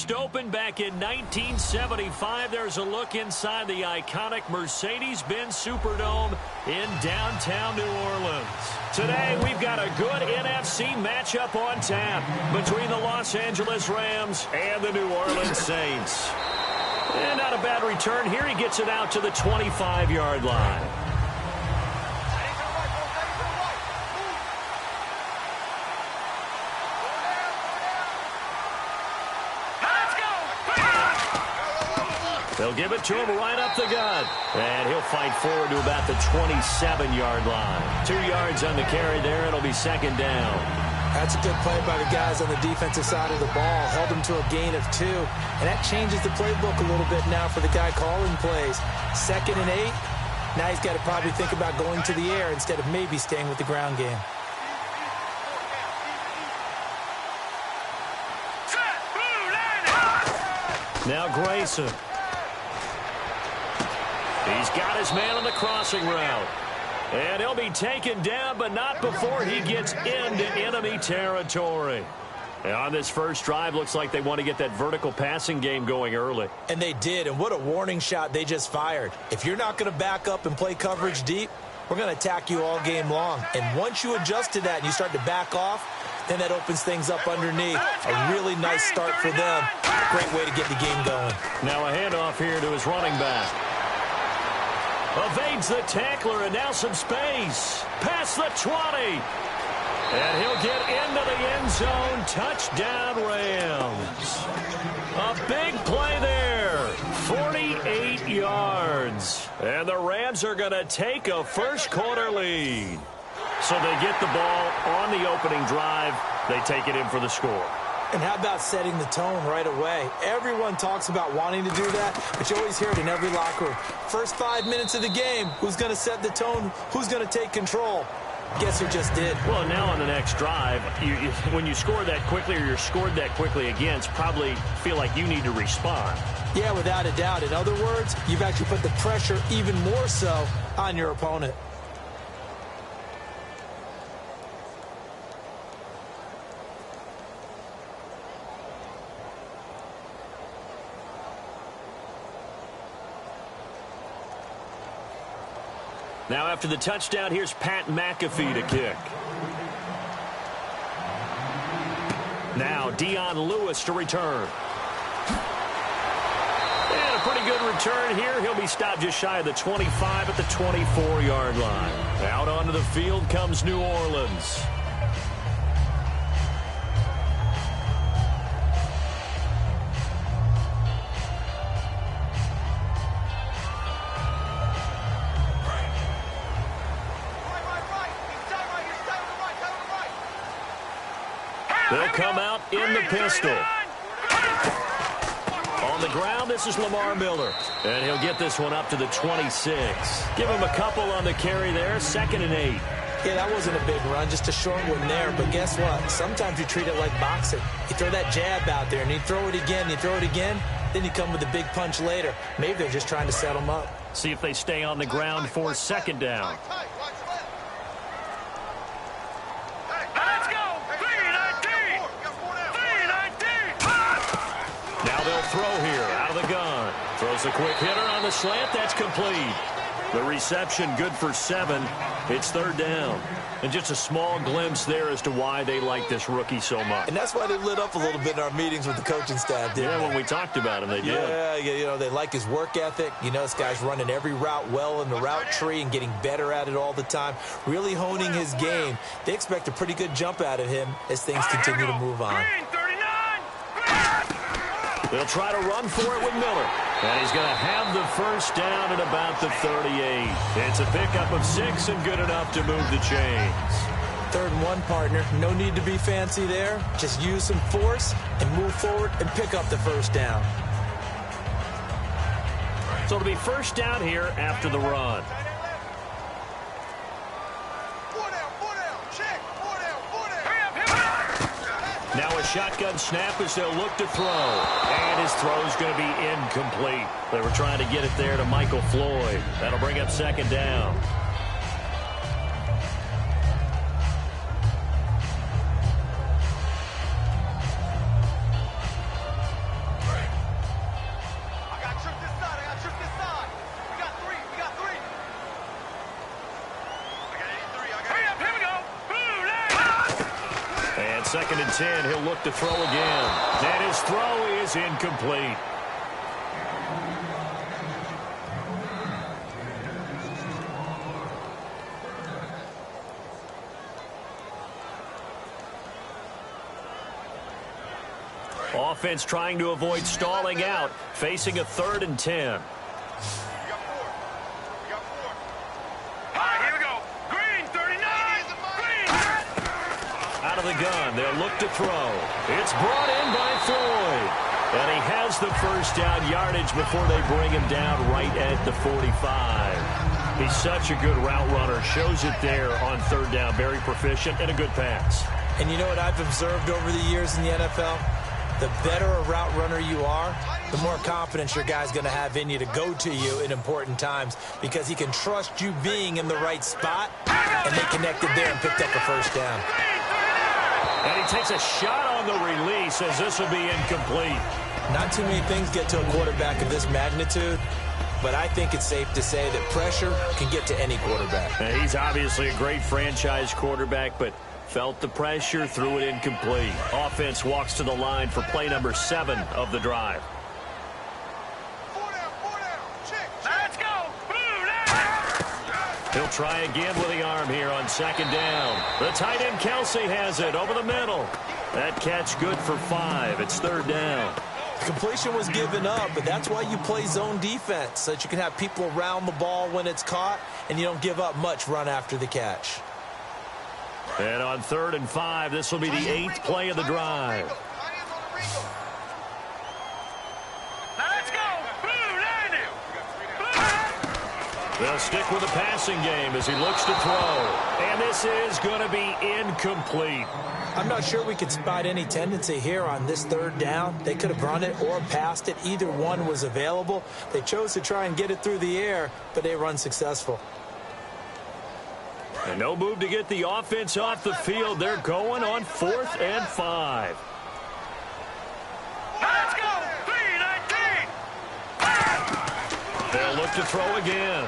first opened back in 1975. There's a look inside the iconic Mercedes-Benz Superdome in downtown New Orleans. Today, we've got a good NFC matchup on tap between the Los Angeles Rams and the New Orleans Saints. And not a bad return here. He gets it out to the 25-yard line. They'll give it to him right up the gut. And he'll fight forward to about the 27-yard line. 2 yards on the carry there. It'll be second down. That's a good play by the guys on the defensive side of the ball. Held them to a gain of 2. And that changes the playbook a little bit now for the guy calling plays. 2nd and 8. Now he's got to probably think about going to the air instead of maybe staying with the ground game. Now Grayson. He's got his man on the crossing route. And he'll be taken down, but not before he gets into enemy territory. And on this first drive, looks like they want to get that vertical passing game going early. And they did, and what a warning shot they just fired. If you're not going to back up and play coverage deep, we're going to attack you all game long. And once you adjust to that and you start to back off, then that opens things up underneath. A really nice start for them. Great way to get the game going. Now a handoff here to his running back. Evades the tackler, and now some space. Past the 20. And he'll get into the end zone. Touchdown, Rams. A big play there. 48 yards. And the Rams are going to take a first-quarter lead. So they get the ball on the opening drive. They take it in for the score. And how about setting the tone right away? Everyone talks about wanting to do that, but you always hear it in every locker room. First 5 minutes of the game, who's going to set the tone? Who's going to take control? Guess who just did? Well, now on the next drive, when you score that quickly or you're scored that quickly against, probably feel like you need to respond. Yeah, without a doubt. In other words, you've actually put the pressure even more so on your opponent. Now after the touchdown, here's Pat McAfee to kick. Now Dion Lewis to return. And a pretty good return here. He'll be stopped just shy of the 25 at the 24-yard line. Out onto the field comes New Orleans. They'll come out in the pistol. On the ground, this is Lamar Miller. And he'll get this one up to the 26. Give him a couple on the carry there. 2nd and 8. Yeah, that wasn't a big run, just a short one there. But guess what? Sometimes you treat it like boxing. You throw that jab out there, and you throw it again, you throw it again. Then you come with a big punch later. Maybe they're just trying to set them up. See if they stay on the ground for 2nd down. Throw here out of the gun. Throws a quick hitter on the slant. That's complete. The reception good for 7. It's 3rd down. And just a small glimpse there as to why they like this rookie so much. And that's why they lit up a little bit in our meetings with the coaching staff, didn't they? Yeah, when we talked about him, they did. Yeah, you know, they like his work ethic. You know, this guy's running every route well in the route tree and getting better at it all the time. Really honing his game. They expect a pretty good jump out of him as things continue to move on. They'll try to run for it with Miller. And he's going to have the first down at about the 38. It's a pickup of 6 and good enough to move the chains. 3rd and 1, partner. No need to be fancy there. Just use some force and move forward and pick up the first down. So it'll be first down here after the run. Now a shotgun snap as they'll look to throw. And his throw's going to be incomplete. They were trying to get it there to Michael Floyd. That'll bring up 2nd down. 2nd and 10. He'll look to throw again. And his throw is incomplete. Offense trying to avoid stalling out, facing a 3rd and 10. Out of the gun, they'll look to throw. It's brought in by Floyd. And he has the first down yardage before they bring him down right at the 45. He's such a good route runner. Shows it there on 3rd down. Very proficient and a good pass. And you know what I've observed over the years in the NFL? The better a route runner you are, the more confidence your guy's going to have in you to go to you in important times because he can trust you being in the right spot, and they connected there and picked up a first down. And he takes a shot on the release as this will be incomplete. Not too many things get to a quarterback of this magnitude, but I think it's safe to say that pressure can get to any quarterback. And he's obviously a great franchise quarterback, but felt the pressure, threw it incomplete. Offense walks to the line for play number 7 of the drive. Let's go. He'll try again with the arm here on 2nd down. The tight end Kelsey has it over the middle. That catch good for 5. It's 3rd down. Completion was given up, but that's why you play zone defense, so that you can have people around the ball when it's caught, and you don't give up much run after the catch. And on 3rd and 5, this will be the 8th play of the drive. Let's go. They'll stick with the passing game as he looks to throw. And this is going to be incomplete. I'm not sure we could spot any tendency here on this 3rd down. They could have run it or passed it. Either one was available. They chose to try and get it through the air, but they run successful. And no move to get the offense off the field. They're going on 4th and 5. Let's go. 3-19. They'll look to throw again.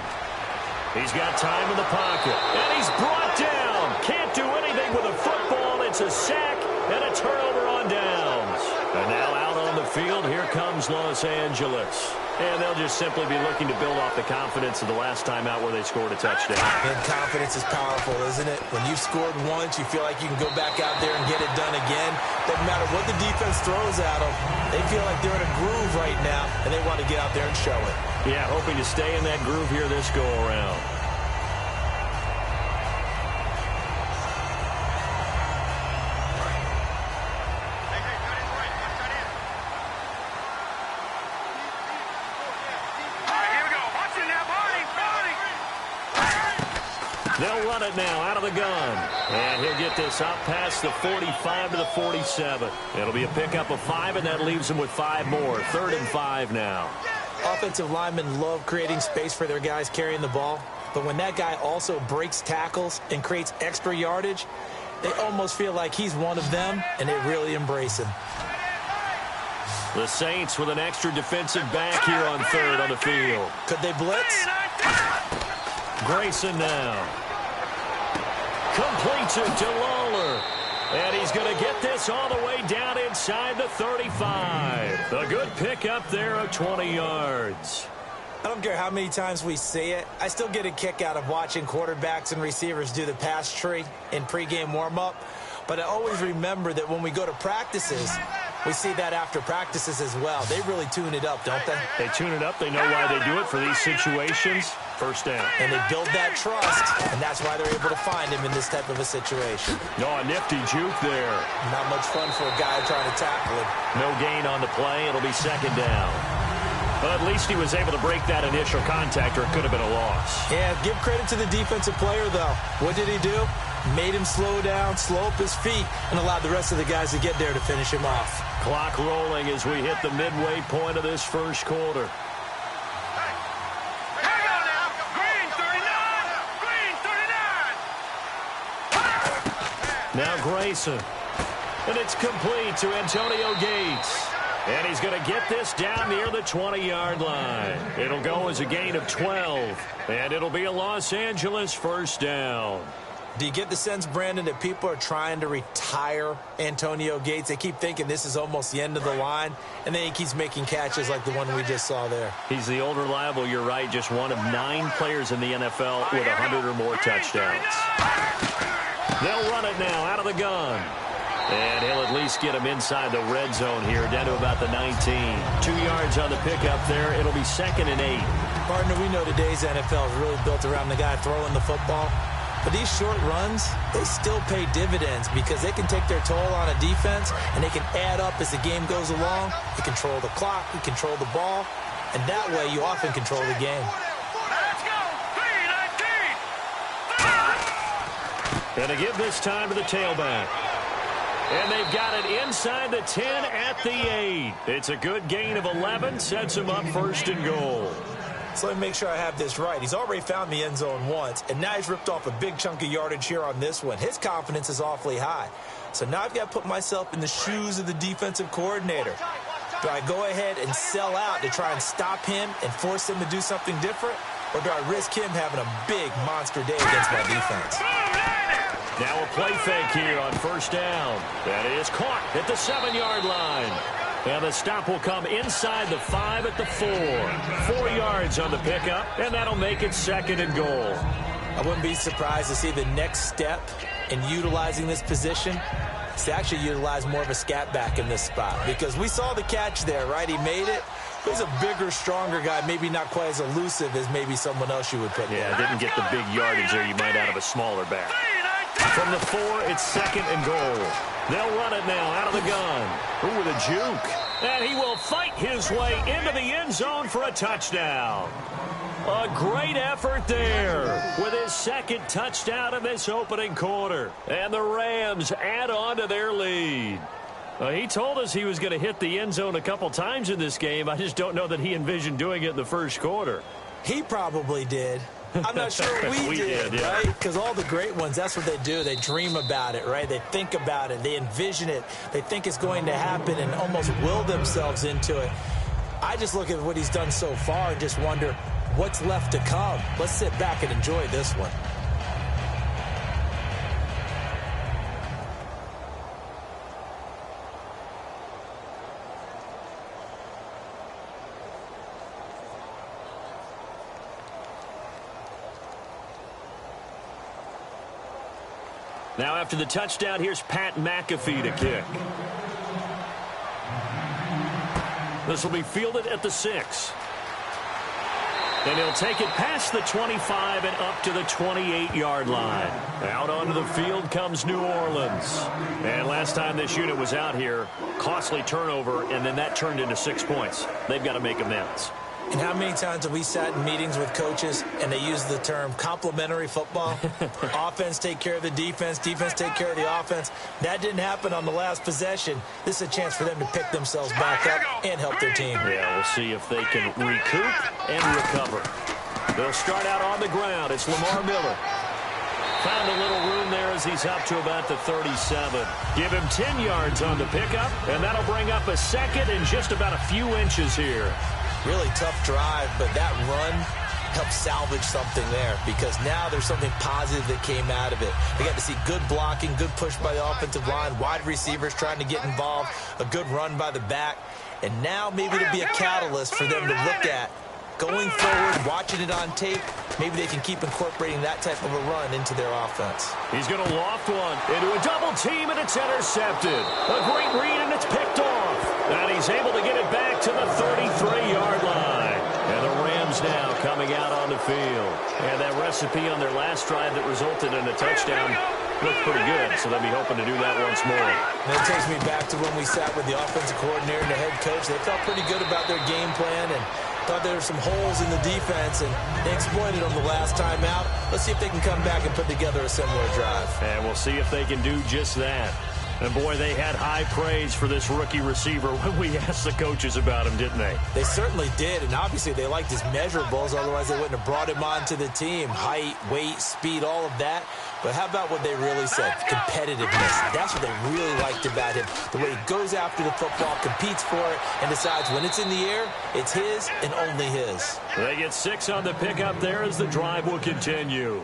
He's got time in the pocket. And he's brought down. Can't do anything with a football. It's a sack and a turnover on downs. And now out on the field, here comes Los Angeles. And they'll just simply be looking to build off the confidence of the last time out where they scored a touchdown. And confidence is powerful, isn't it? When you've scored once, you feel like you can go back out there and get it done again. Doesn't matter what the defense throws at them. They feel like they're in a groove right now, and they want to get out there and show it. Yeah, hoping to stay in that groove here this go-around. They'll run it now out of the gun. And he'll get this out past the 45 to the 47. It'll be a pickup of 5, and that leaves them with 5 more. 3rd and 5 now. Offensive linemen love creating space for their guys carrying the ball. But when that guy also breaks tackles and creates extra yardage, they almost feel like he's one of them, and they really embrace him. The Saints with an extra defensive back here on 3rd on the field. Could they blitz? Grayson now. Completes it to Lawler. And he's going to get this all the way down inside the 35. A good pickup there of 20 yards. I don't care how many times we see it. I still get a kick out of watching quarterbacks and receivers do the pass tree in pregame warm-up. But I always remember that when we go to practices, we see that after practices as well. They really tune it up, don't they? They tune it up. They know why they do it for these situations. First down. And they build that trust, and that's why they're able to find him in this type of a situation. No, a nifty juke there. Not much fun for a guy trying to tackle him. No gain on the play. It'll be 2nd down. But at least he was able to break that initial contact, or it could have been a loss. Yeah, give credit to the defensive player, though. What did he do? Made him slow down, slow up his feet, and allowed the rest of the guys to get there to finish him off. Clock rolling as we hit the midway point of this first quarter. Now Grayson. And it's complete to Antonio Gates. And he's going to get this down near the 20-yard line. It'll go as a gain of 12. And it'll be a Los Angeles first down. Do you get the sense, Brandon, that people are trying to retire Antonio Gates? They keep thinking this is almost the end of the line, and then he keeps making catches like the one we just saw there. He's the old reliable, you're right, just one of 9 players in the NFL with 100 or more touchdowns. They'll run it now out of the gun. And he'll at least get him inside the red zone here, down to about the 19. 2 yards on the pickup there. It'll be 2nd and 8. Partner, we know today's NFL is really built around the guy throwing the football. But these short runs, they still pay dividends because they can take their toll on a defense, and they can add up as the game goes along. You control the clock, you control the ball, and that way you often control the game. Let's go. 3-19. And they give this time to the tailback. And they've got it inside the 10 at the 8. It's a good gain of 11, sets him up 1st and goal. So let me make sure I have this right. He's already found the end zone once, and now he's ripped off a big chunk of yardage here on this one. His confidence is awfully high. So now I've got to put myself in the shoes of the defensive coordinator. Do I go ahead and sell out to try and stop him and force him to do something different? Or do I risk him having a big monster day against my defense? Now a play fake here on 1st down. That is caught at the 7-yard line. And the stop will come inside the 5 at the 4. 4 yards on the pickup, and that'll make it 2nd and goal. I wouldn't be surprised to see the next step in utilizing this position is to actually utilize more of a scat back in this spot. Because we saw the catch there, right? He made it. He's a bigger, stronger guy, maybe not quite as elusive as maybe someone else you would put there. Yeah, didn't get the big yardage there you might out of a smaller back. From the 4, it's 2nd and goal. They'll run it now out of the gun. Ooh, with a juke. And he will fight his way into the end zone for a touchdown. A great effort there with his 2nd touchdown in this opening quarter. And the Rams add on to their lead. He told us he was going to hit the end zone a couple times in this game. I just don't know that he envisioned doing it in the 1st quarter. He probably did. I'm not sure we did, yeah. right? Because all the great ones, that's what they do. They dream about it, right? They think about it. They envision it. They think it's going to happen and almost will themselves into it. I just look at what he's done so far and just wonder what's left to come. Let's sit back and enjoy this one. Now after the touchdown, here's Pat McAfee to kick. This will be fielded at the 6. And he'll take it past the 25 and up to the 28-yard line. Out onto the field comes New Orleans. And last time this unit was out here, costly turnover, and then that turned into 6 points. They've got to make amends. And how many times have we sat in meetings with coaches and they use the term complementary football? Offense take care of the defense, defense take care of the offense. That didn't happen on the last possession. This is a chance for them to pick themselves back up and help their team. Yeah, we'll see if they can recoup and recover. They'll start out on the ground. It's Lamar Miller. Found a little room there as he's up to about the 37. Give him 10 yards on the pickup, and that'll bring up a 2nd and just about a few inches here. Really tough drive, but that run helped salvage something there because now there's something positive that came out of it. They got to see good blocking, good push by the offensive line, wide receivers trying to get involved, a good run by the back, and now maybe it'll be a catalyst for them to look at going forward, watching it on tape. Maybe they can keep incorporating that type of a run into their offense. He's going to loft one into a double team, and it's intercepted. A great read, and it's picked off. And he's able to get it back to the 33-yard line. And the Rams now coming out on the field. And that recipe on their last drive that resulted in a touchdown looked pretty good, so they'll be hoping to do that once more. And it takes me back to when we sat with the offensive coordinator and the head coach. They felt pretty good about their game plan and thought there were some holes in the defense, and they exploited them the last time out. Let's see if they can come back and put together a similar drive. And we'll see if they can do just that. And, boy, they had high praise for this rookie receiver when we asked the coaches about him, didn't they? They certainly did, and obviously they liked his measurables. Otherwise, they wouldn't have brought him onto the team. Height, weight, speed, all of that. But how about what they really said? Competitiveness. That's what they really liked about him. The way he goes after the football, competes for it, and decides when it's in the air, it's his and only his. They get 6 on the pickup there as the drive will continue.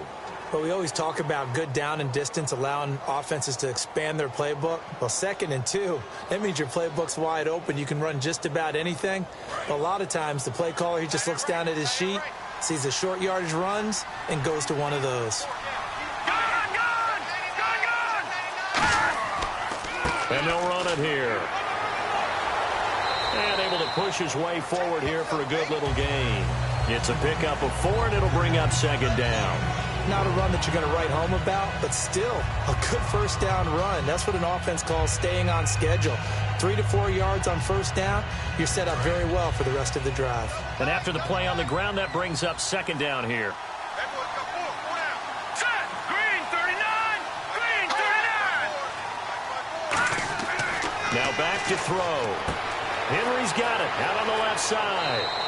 Well, we always talk about good down and distance, allowing offenses to expand their playbook. Well, 2nd and 2, that means your playbook's wide open. You can run just about anything. But a lot of times, the play caller, he just looks down at his sheet, sees the short yardage runs, and goes to one of those. And they'll run it here. And able to push his way forward here for a good little gain. It's a pickup of 4, and it'll bring up 2nd down. Not a run that you're going to write home about, but still a good first down run. That's what an offense calls staying on schedule. 3 to 4 yards on first down, you're set up very well for the rest of the drive. And after the play on the ground, that brings up 2nd down here. Now back to throw. Henry's got it out on the left side.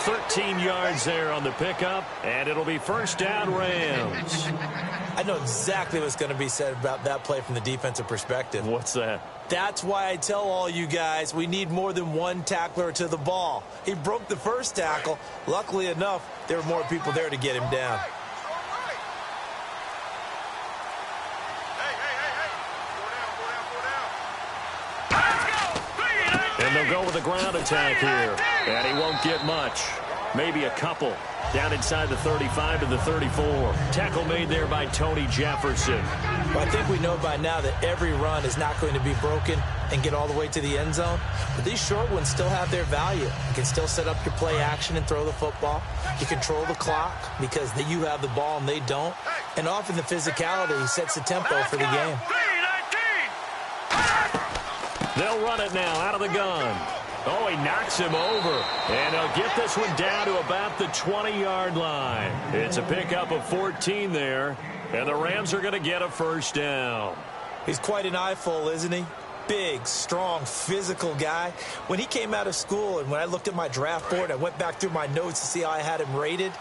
13 yards there on the pickup, and it'll be first down Rams. I know exactly what's going to be said about that play from the defensive perspective. What's that? That's why I tell all you guys we need more than one tackler to the ball. He broke the first tackle. Luckily enough, there were more people there to get him down. And they'll go with a ground attack here. And he won't get much. Maybe a couple. Down inside the 35 to the 34. Tackle made there by Tony Jefferson. Well, I think we know by now that every run is not going to be broken and get all the way to the end zone. But these short ones still have their value. You can still set up your play action and throw the football. You control the clock because you have the ball and they don't. And often the physicality sets the tempo for the game. They'll run it now out of the gun. Oh, he knocks him over. And he'll get this one down to about the 20-yard line. It's a pickup of 14 there. And the Rams are going to get a first down. He's quite an eyeful, isn't he? Big, strong, physical guy. When he came out of school and when I looked at my draft board, I went back through my notes to see how I had him rated.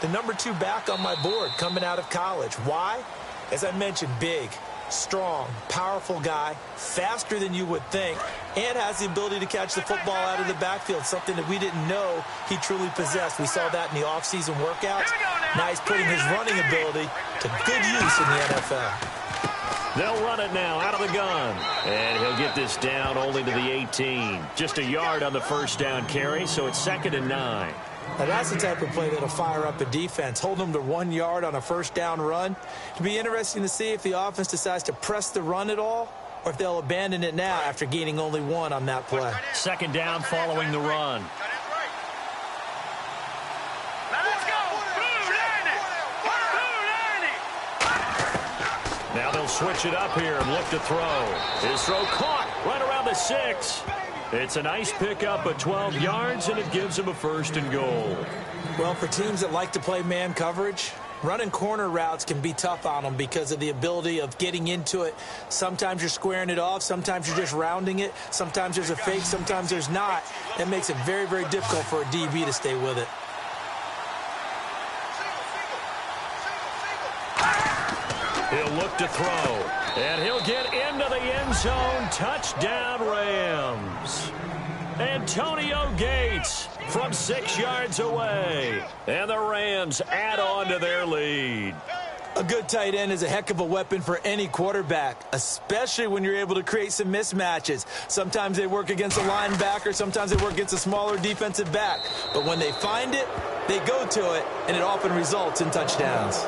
The number 2 back on my board coming out of college. Why? As I mentioned, big, strong, powerful guy, faster than you would think, and has the ability to catch the football out of the backfield, something that we didn't know he truly possessed. We saw that in the offseason workouts. Now he's putting his running ability to good use in the NFL. They'll run it now out of the gun. And he'll get this down only to the 18. Just a yard on the first down carry, so it's 2nd and 9. Now that's the type of play that'll fire up a defense. Hold them to 1 yard on a first down run. It'll be interesting to see if the offense decides to press the run at all or if they'll abandon it now after gaining only 1 on that play. 2nd down following the run. Now they'll switch it up here and look to throw. His throw caught right around the 6. It's a nice pickup of 12 yards, and it gives him a 1st and goal. Well, for teams that like to play man coverage, running corner routes can be tough on them because of the ability of getting into it. Sometimes you're squaring it off. Sometimes you're just rounding it. Sometimes there's a fake. Sometimes there's not. That makes it very, very difficult for a DB to stay with it. He'll look to throw, and he'll get into the end zone. Touchdown, Rams. Antonio Gates from 6 yards away. And the Rams add on to their lead. A good tight end is a heck of a weapon for any quarterback, especially when you're able to create some mismatches. Sometimes they work against a linebacker. Sometimes they work against a smaller defensive back. But when they find it, they go to it, and it often results in touchdowns.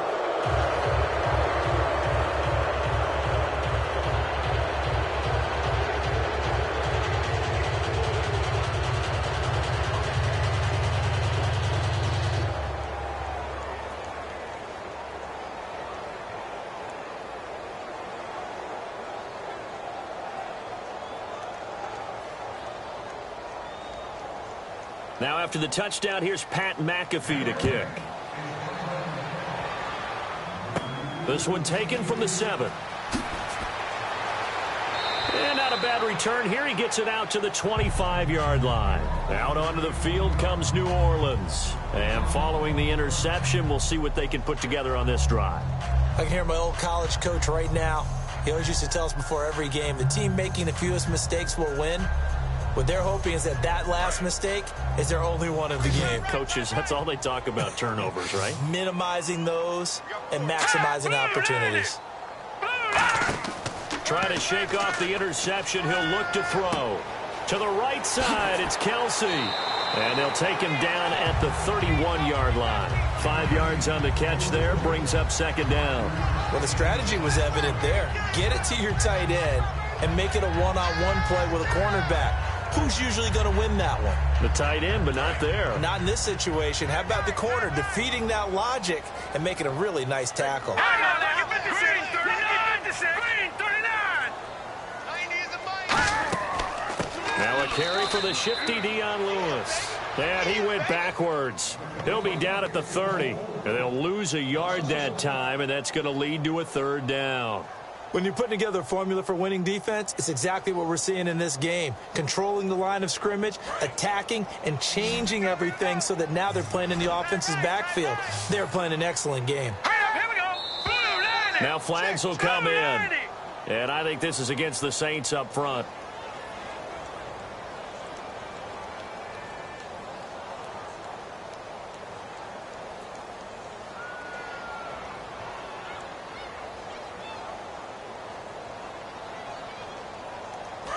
Now after the touchdown, here's Pat McAfee to kick. This one taken from the 7. And not a bad return here. He gets it out to the 25-yard line. Out onto the field comes New Orleans. And following the interception, we'll see what they can put together on this drive. I can hear my old college coach right now. He always used to tell us before every game, the team making the fewest mistakes will win. What they're hoping is that that last mistake is their only one of the game. Coaches, that's all they talk about, turnovers, right? Minimizing those and maximizing opportunities. Trying to shake off the interception. He'll look to throw. To the right side, it's Kelsey. And they'll take him down at the 31-yard line. 5 yards on the catch there, brings up second down. Well, the strategy was evident there. Get it to your tight end and make it a one-on-one play with a cornerback. Who's usually going to win that one? The tight end, but not there. Not in this situation. How about the corner defeating that logic and making a really nice tackle? Now a carry for the shifty Dion Lewis. And he went backwards. He'll be down at the 30. And they'll lose a yard that time, and that's going to lead to a third down. When you're putting together a formula for winning defense, it's exactly what we're seeing in this game. Controlling the line of scrimmage, attacking, and changing everything so that now they're playing in the offense's backfield. They're playing an excellent game. Now flags will come in. And I think this is against the Saints up front.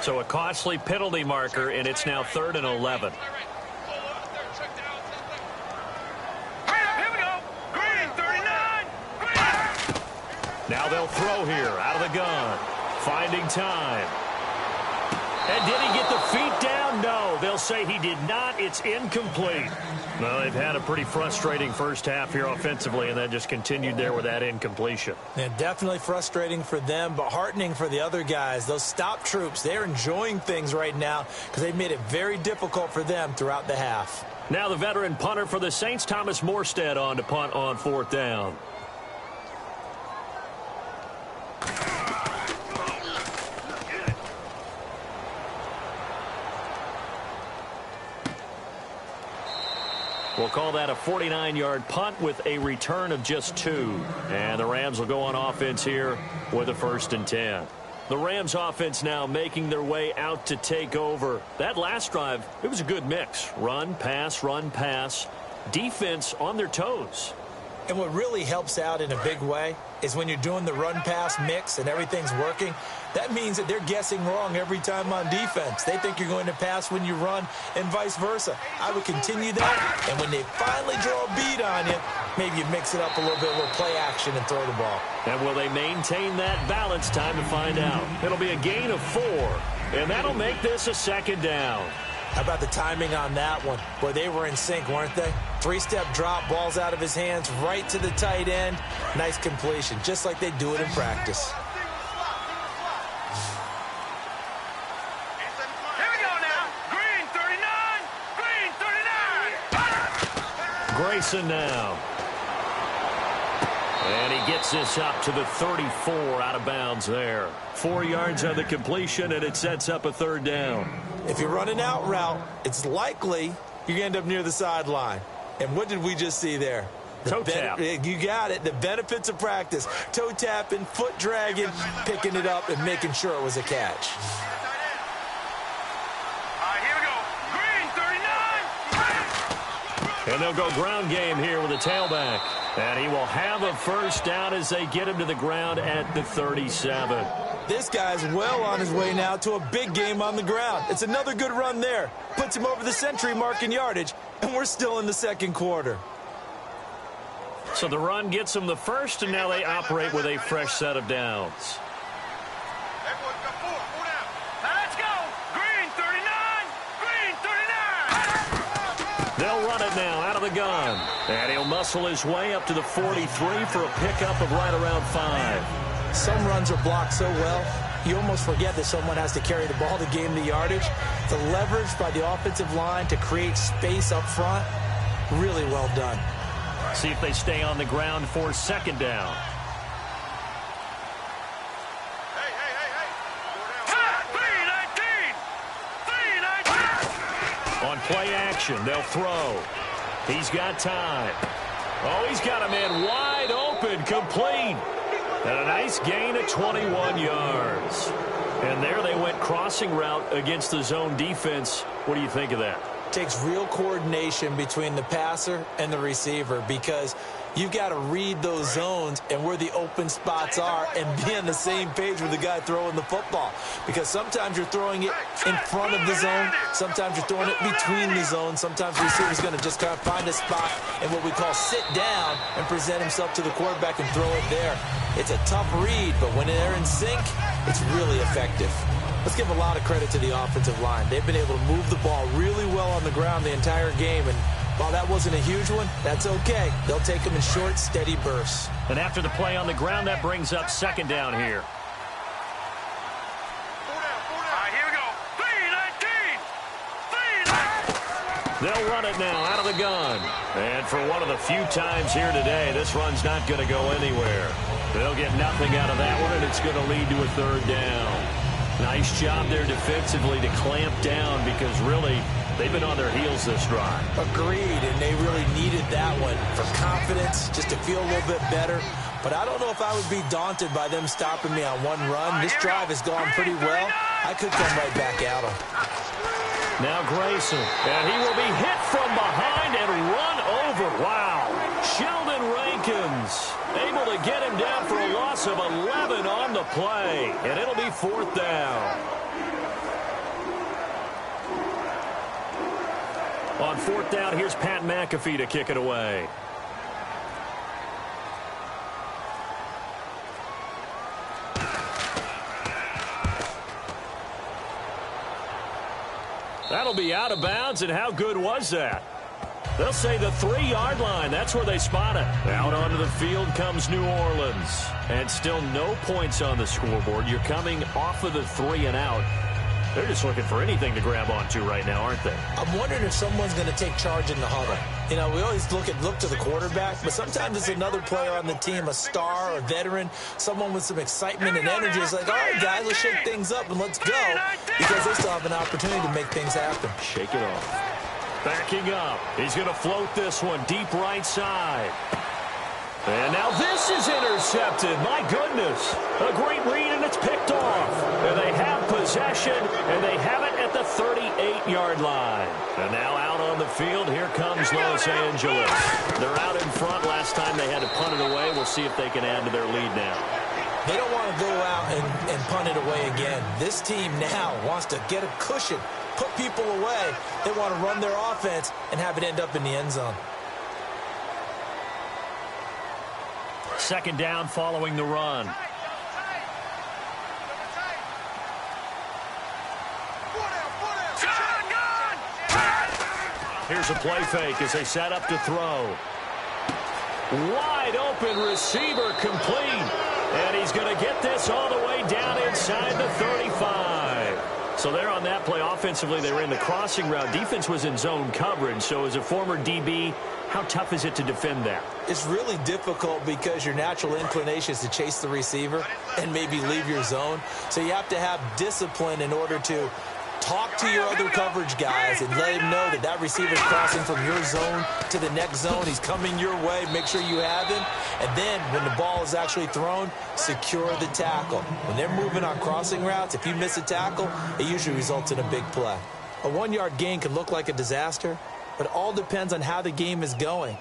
So a costly penalty marker, and it's now 3rd and 11. Now they'll throw here out of the gun. Finding time. And did he get the feet down? No, they'll say he did not. It's incomplete. Well, they've had a pretty frustrating first half here offensively, and then just continued there with that incompletion. Yeah, definitely frustrating for them, but heartening for the other guys. Those stop troops, they're enjoying things right now because they've made it very difficult for them throughout the half. Now the veteran punter for the Saints, Thomas Morstead, on to punt on 4th down. We'll call that a 49-yard punt with a return of just 2. And the Rams will go on offense here with a 1st and 10. The Rams offense now making their way out to take over. That last drive, it was a good mix. Run, pass. Defense on their toes. And what really helps out in a big way is when you're doing the run-pass mix and everything's working, that means that they're guessing wrong every time on defense. They think you're going to pass when you run and vice versa. I would continue that, and when they finally draw a beat on you, maybe you mix it up a little bit with play action and throw the ball. And will they maintain that balance? Time to find out. It'll be a gain of 4, and that'll make this a 2nd down. How about the timing on that one? Boy, they were in sync, weren't they? 3-step drop, balls out of his hands, right to the tight end. Nice completion, just like they do it in practice. Here we go now. Green 39. Green 39. Grayson now. And he gets this up to the 34, out of bounds there. 4 yards on the completion, and it sets up a 3rd down. If you're running out route, it's likely you end up near the sideline. And what did we just see there? Toe tap. You got it. The benefits of practice. Toe tapping, foot dragging, picking it up, and making sure it was a catch. Here we go. Green 39. And they'll go ground game here with a tailback. And he will have a 1st down as they get him to the ground at the 37. This guy's well on his way now to a big game on the ground. It's another good run there. Puts him over the century mark in yardage, and we're still in the 2nd quarter. So the run gets them the 1st, and now they operate with a fresh set of downs. Let's go. Green 39. Green 39. They'll run it now out of the gun. And he'll muscle his way up to the 43 for a pickup of right around 5. Some runs are blocked so well, you almost forget that someone has to carry the ball to gain the yardage. The leverage by the offensive line to create space up front, really well done. See if they stay on the ground for 2nd down. On play action, they'll throw. He's got time. Oh, he's got a man wide open, complete. And a nice gain of 21 yards. And there they went crossing route against the zone defense. What do you think of that? Takes real coordination between the passer and the receiver because you've got to read those zones and where the open spots are and be on the same page with the guy throwing the football. Because sometimes you're throwing it in front of the zone. Sometimes you're throwing it between the zones. Sometimes the receiver's going to just kind of find a spot and what we call sit down and present himself to the quarterback and throw it there. It's a tough read, but when they're in sync, it's really effective. Let's give a lot of credit to the offensive line. They've been able to move the ball really well on the ground the entire game, and while that wasn't a huge one, that's okay. They'll take them in short, steady bursts. And after the play on the ground, that brings up second down here. All right, here we go. 3-19. They'll run it now out of the gun. And for one of the few times here today, this run's not going to go anywhere. They'll get nothing out of that one, and it's going to lead to a third down. Nice job there defensively to clamp down because really they've been on their heels this drive. Agreed, and they really needed that one for confidence, just to feel a little bit better. But I don't know if I would be daunted by them stopping me on one run. This drive has gone pretty well. I could come right back at them. Now Grayson, and he will be hit from behind and run over. Wow. Sheldon Rankins able to get him down for a loss of 11 on the play, and it'll be fourth down. On fourth down, here's Pat McAfee to kick it away. That'll be out of bounds, and how good was that? They'll say the 3-yard line. That's where they spot it. Out onto the field comes New Orleans. And still no points on the scoreboard. You're coming off of the 3 and out. They're just looking for anything to grab onto right now, aren't they? I'm wondering if someone's going to take charge in the huddle. You know, we always look to the quarterback, but sometimes it's another player on the team, a star, a veteran, someone with some excitement and energy. It's like, all right, guys, let's shake things up and let's go, because they still have an opportunity to make things happen. Shake it off. Backing up. He's going to float this one deep right side. And now this is intercepted. My goodness. A great read, and it's picked off. And they have possession, and they have it at the 38-yard line. And now out on the field, here comes Los Angeles. They're out in front. Last time they had to punt it away. We'll see if they can add to their lead now. They don't want to go out and punt it away again. This team now wants to get a cushion, put people away. They want to run their offense and have it end up in the end zone. Second down following the run. Here's a play fake as they set up to throw. Wide open receiver complete. And he's going to get this all the way down inside the 35. So there on that play, offensively, they ran the crossing route. Defense was in zone coverage. So as a former DB, how tough is it to defend that? It's really difficult because your natural inclination is to chase the receiver and maybe leave your zone. So you have to have discipline in order to talk to your other coverage guys and let him know that that receiver is crossing from your zone to the next zone. He's coming your way. Make sure you have him. And then when the ball is actually thrown, secure the tackle. When they're moving on crossing routes, if you miss a tackle, it usually results in a big play. A 1-yard gain can look like a disaster, but it all depends on how the game is going.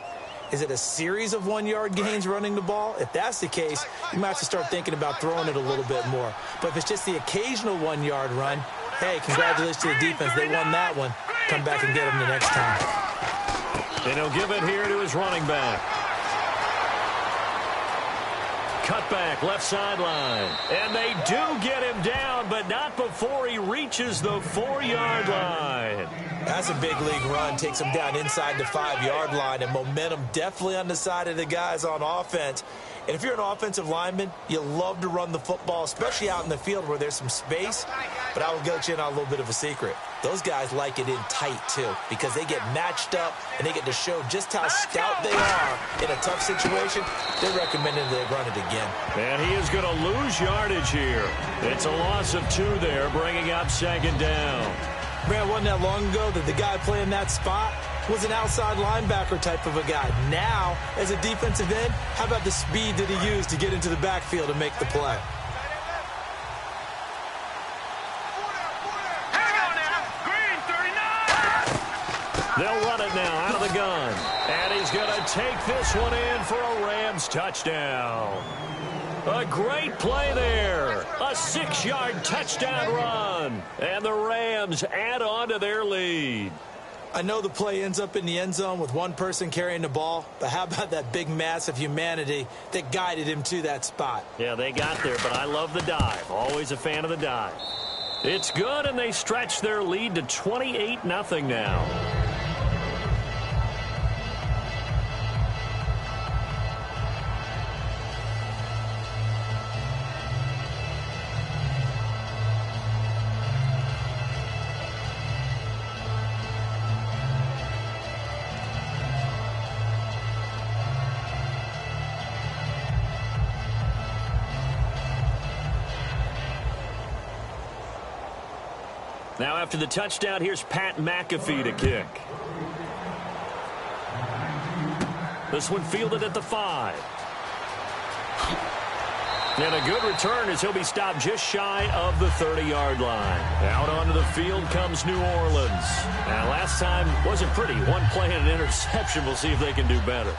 Is it a series of 1-yard gains running the ball? If that's the case, you might have to start thinking about throwing it a little bit more. But if it's just the occasional 1-yard run, hey, congratulations to the defense. They won that one. Come back and get them the next time. And he'll give it here to his running back. Cut back, left sideline. And they do get him down, but not before he reaches the 4-yard line. That's a big league run. Takes him down inside the 5-yard line, and momentum definitely on the side of the guys on offense. And if you're an offensive lineman, you love to run the football, especially out in the field where there's some space. But I will get you in on a little bit of a secret. Those guys like it in tight, too, because they get matched up and they get to show just how stout they are in a tough situation. They're recommending they run it again. And he is going to lose yardage here. It's a loss of 2 there, bringing up second down. Man, wasn't that long ago that the guy playing that spot was an outside linebacker type of a guy. Now, as a defensive end, how about the speed that he used to get into the backfield and make the play? They'll run it now out of the gun. And he's going to take this one in for a Rams touchdown. A great play there. A 6-yard touchdown run. And the Rams add on to their lead. I know the play ends up in the end zone with one person carrying the ball, but how about that big mass of humanity that guided him to that spot? Yeah, they got there, but I love the dive. Always a fan of the dive. It's good, and they stretch their lead to 28-0 now. Now after the touchdown, here's Pat McAfee to kick. This one fielded at the 5. And a good return as he'll be stopped just shy of the 30-yard line. Out onto the field comes New Orleans. Now last time wasn't pretty. One play and an interception. We'll see if they can do better.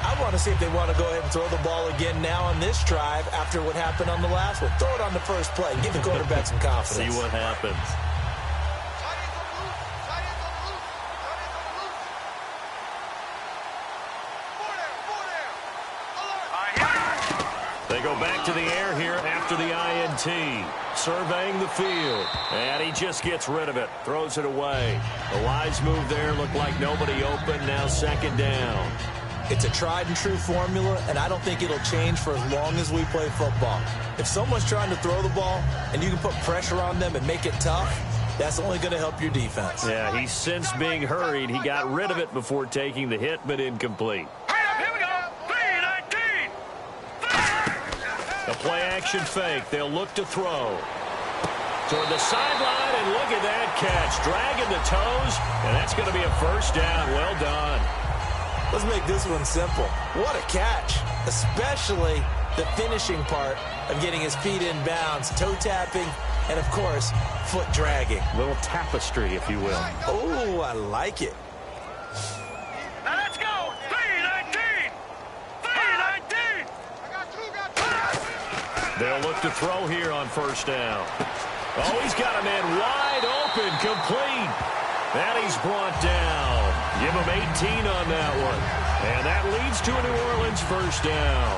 I want to see if they want to go ahead and throw the ball again now on this drive after what happened on the last one. Throw it on the first play and give the quarterback some confidence. See what happens. They go back to the air here after the INT. Surveying the field. And he just gets rid of it. Throws it away. A wise move there. Looked like nobody open. Now second down. It's a tried and true formula, and I don't think it'll change for as long as we play football. If someone's trying to throw the ball and you can put pressure on them and make it tough, that's only going to help your defense. Yeah, he's since being hurried. He got rid of it before taking the hit, but incomplete. Here we go. 3-19. A play-action fake. They'll look to throw. Toward the sideline, and look at that catch. Dragging the toes, and that's going to be a first down. Well done. Let's make this one simple. What a catch, especially the finishing part of getting his feet in bounds, toe tapping, and, of course, foot dragging. A little tapestry, if you will. Oh, I like it. Now let's go. 3-19. 3-19. They'll look to throw here on first down. Oh, he's got a man wide open, complete. And he's brought down. Give him 18 on that one. And that leads to a New Orleans first down.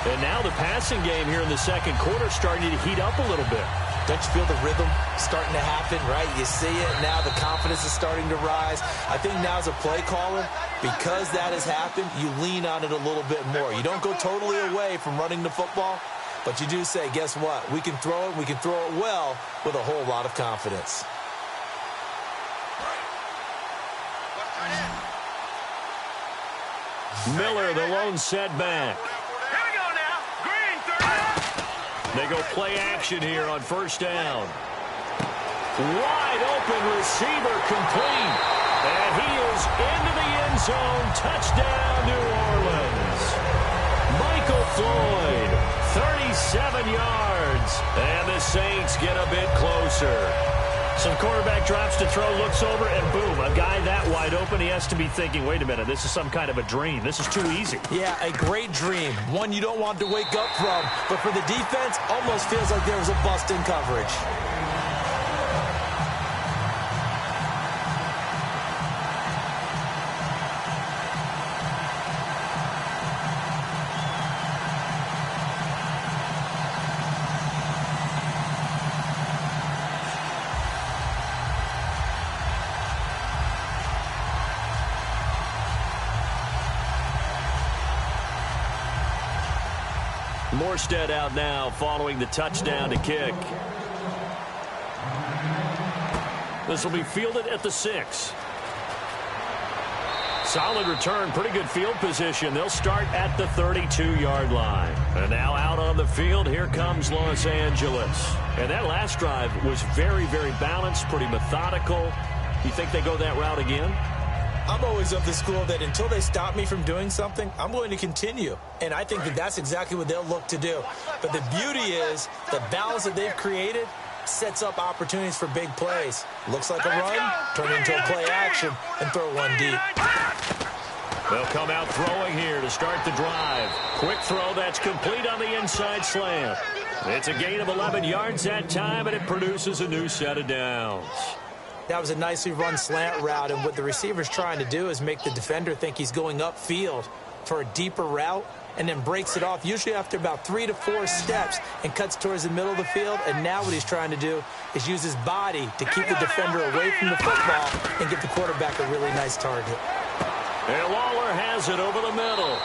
And now the passing game here in the second quarter starting to heat up a little bit. Don't you feel the rhythm starting to happen, right? You see it. Now the confidence is starting to rise. I think now as a play caller, because that has happened, you lean on it a little bit more. You don't go totally away from running the football, but you do say, guess what? We can throw it. We can throw it well with a whole lot of confidence. Miller, the lone setback. Here we go now. Green, 30. They go play action here on first down. Wide open receiver complete. And he is into the end zone. Touchdown, New Orleans. Michael Floyd, 37 yards. And the Saints get a bit closer. Some quarterback drops to throw, looks over, and boom, a guy that wide open, he has to be thinking, wait a minute, this is some kind of a dream. This is too easy. Yeah, a great dream. One you don't want to wake up from. But for the defense, almost feels like there was a bust in coverage. Morstead out now following the touchdown to kick. This will be fielded at the 6. Solid return, pretty good field position. They'll start at the 32-yard line. And now out on the field, here comes Los Angeles. And that last drive was very, very balanced, pretty methodical. You think they go that route again? I'm always of the school that until they stop me from doing something, I'm going to continue. And I think that that's exactly what they'll look to do. But the beauty is the balance that they've created sets up opportunities for big plays. Looks like a run, turn into a play action, and throw one deep. They'll come out throwing here to start the drive. Quick throw that's complete on the inside slant. It's a gain of 11 yards that time, and it produces a new set of downs. That was a nicely run slant route, and what the receiver's trying to do is make the defender think he's going upfield for a deeper route, and then breaks it off, usually after about 3 to 4 steps, and cuts towards the middle of the field. And now what he's trying to do is use his body to keep the defender away from the football and give the quarterback a really nice target. And Lawler has it over the middle.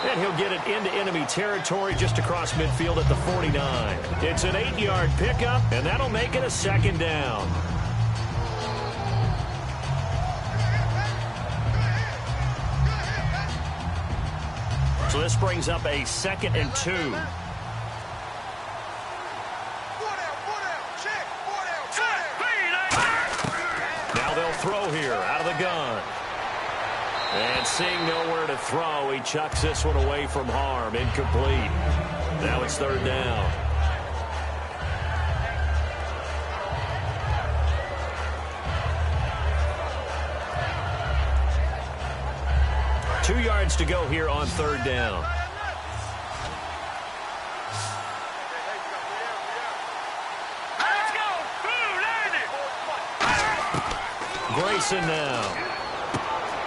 And he'll get it into enemy territory just across midfield at the 49. It's an 8-yard pickup, and that'll make it a second down. So this brings up a 2nd and 2. Now they'll throw here out of the gun. And seeing nowhere to throw, he chucks this one away from harm. Incomplete. Now it's 3rd down. Two yards to go here on 3rd down. Grayson now.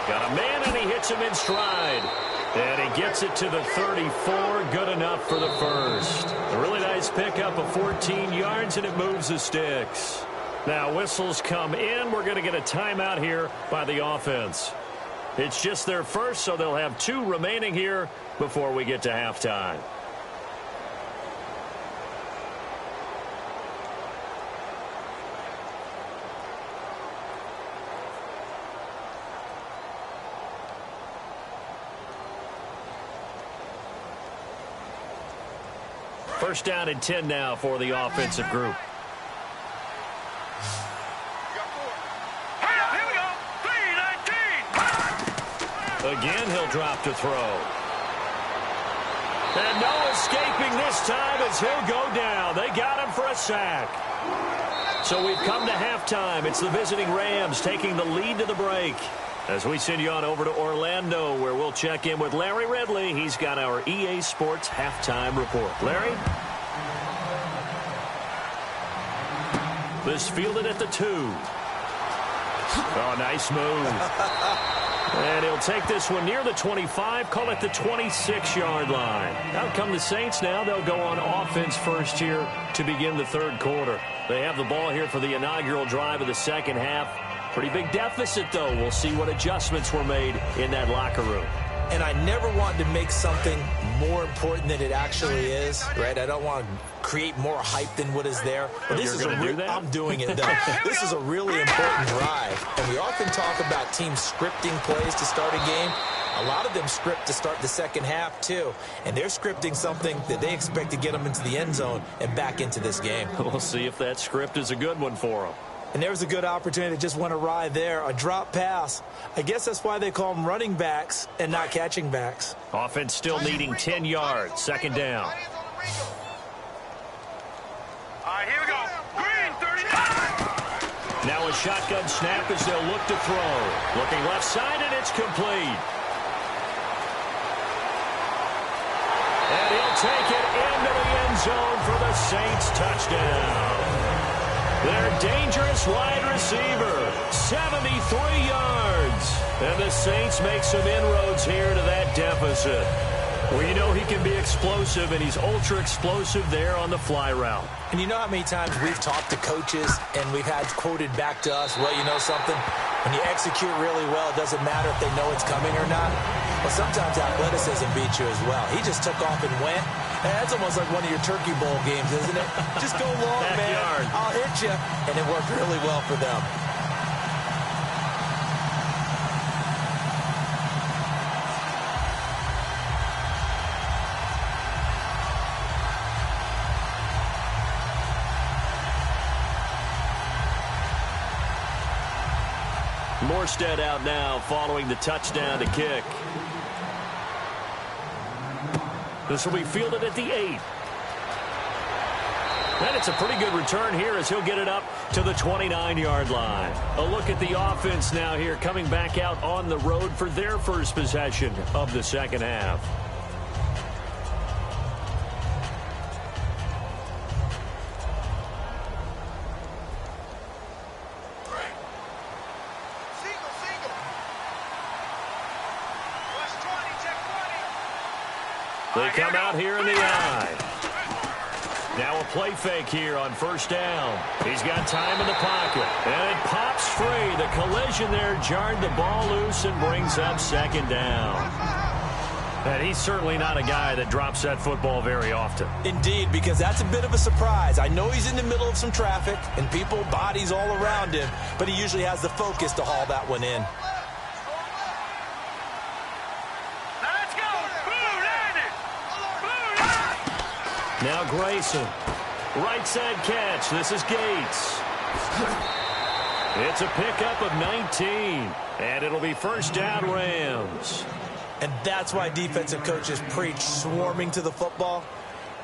Got a man, and he hits him in stride. And he gets it to the 34. Good enough for the first. A really nice pickup of 14 yards, and it moves the sticks. Now whistles come in. We're going to get a timeout here by the offense. It's just their first, so they'll have 2 remaining here before we get to halftime. First down and 10 now for the offensive group. Again, he'll drop to throw. And no escaping this time as he'll go down. They got him for a sack. So we've come to halftime. It's the visiting Rams taking the lead to the break. As we send you on over to Orlando, where we'll check in with Larry Ridley. He's got our EA Sports halftime report. Larry? This fielded at the 2. Oh, nice move. And he'll take this one near the 25, call it the 26-yard line. Out come the Saints now. They'll go on offense first here to begin the 3rd quarter. They have the ball here for the inaugural drive of the 2nd half. Pretty big deficit, though. We'll see what adjustments were made in that locker room. And I never want to make something more important than it actually is, right? I don't want to create more hype than what is there. But this is I'm doing it, though. This is a really important drive. And we often talk about teams scripting plays to start a game. A lot of them script to start the 2nd half, too. And they're scripting something that they expect to get them into the end zone and back into this game. We'll see if that script is a good one for them. And there was a good opportunity that just went awry there. A drop pass. I guess that's why they call them running backs and not catching backs. Offense still needing 10 yards. 2nd down. All right, here we go. Green, 39. Now a shotgun snap as they'll look to throw. Looking left side, and it's complete. And he'll take it into the end zone for the Saints touchdown. Their dangerous wide receiver, 73 yards. And the Saints make some inroads here to that deficit. Well, you know he can be explosive, and he's ultra-explosive there on the fly route. And you know how many times we've talked to coaches and we've had quoted back to us, well, you know something? When you execute really well, it doesn't matter if they know it's coming or not. Well, sometimes athleticism beats you as well. He just took off and went. And that's almost like one of your Turkey Bowl games, isn't it? Just go long, man. I'll hit you. And it worked really well for them. Morstead out now following the touchdown to kick. This will be fielded at the 8. And it's a pretty good return here as he'll get it up to the 29-yard line. A look at the offense now here, coming back out on the road for their first possession of the second half. They come out here in the eye. Now a play fake here on first down. He's got time in the pocket. And it pops free. The collision there jarred the ball loose and brings up second down. And he's certainly not a guy that drops that football very often. Indeed, because that's a bit of a surprise. I know he's in the middle of some traffic and people, bodies all around him, but he usually has the focus to haul that one in. Now Grayson. Right side catch. This is Gates. It's a pickup of 19. And it'll be first down Rams. And that's why defensive coaches preach swarming to the football.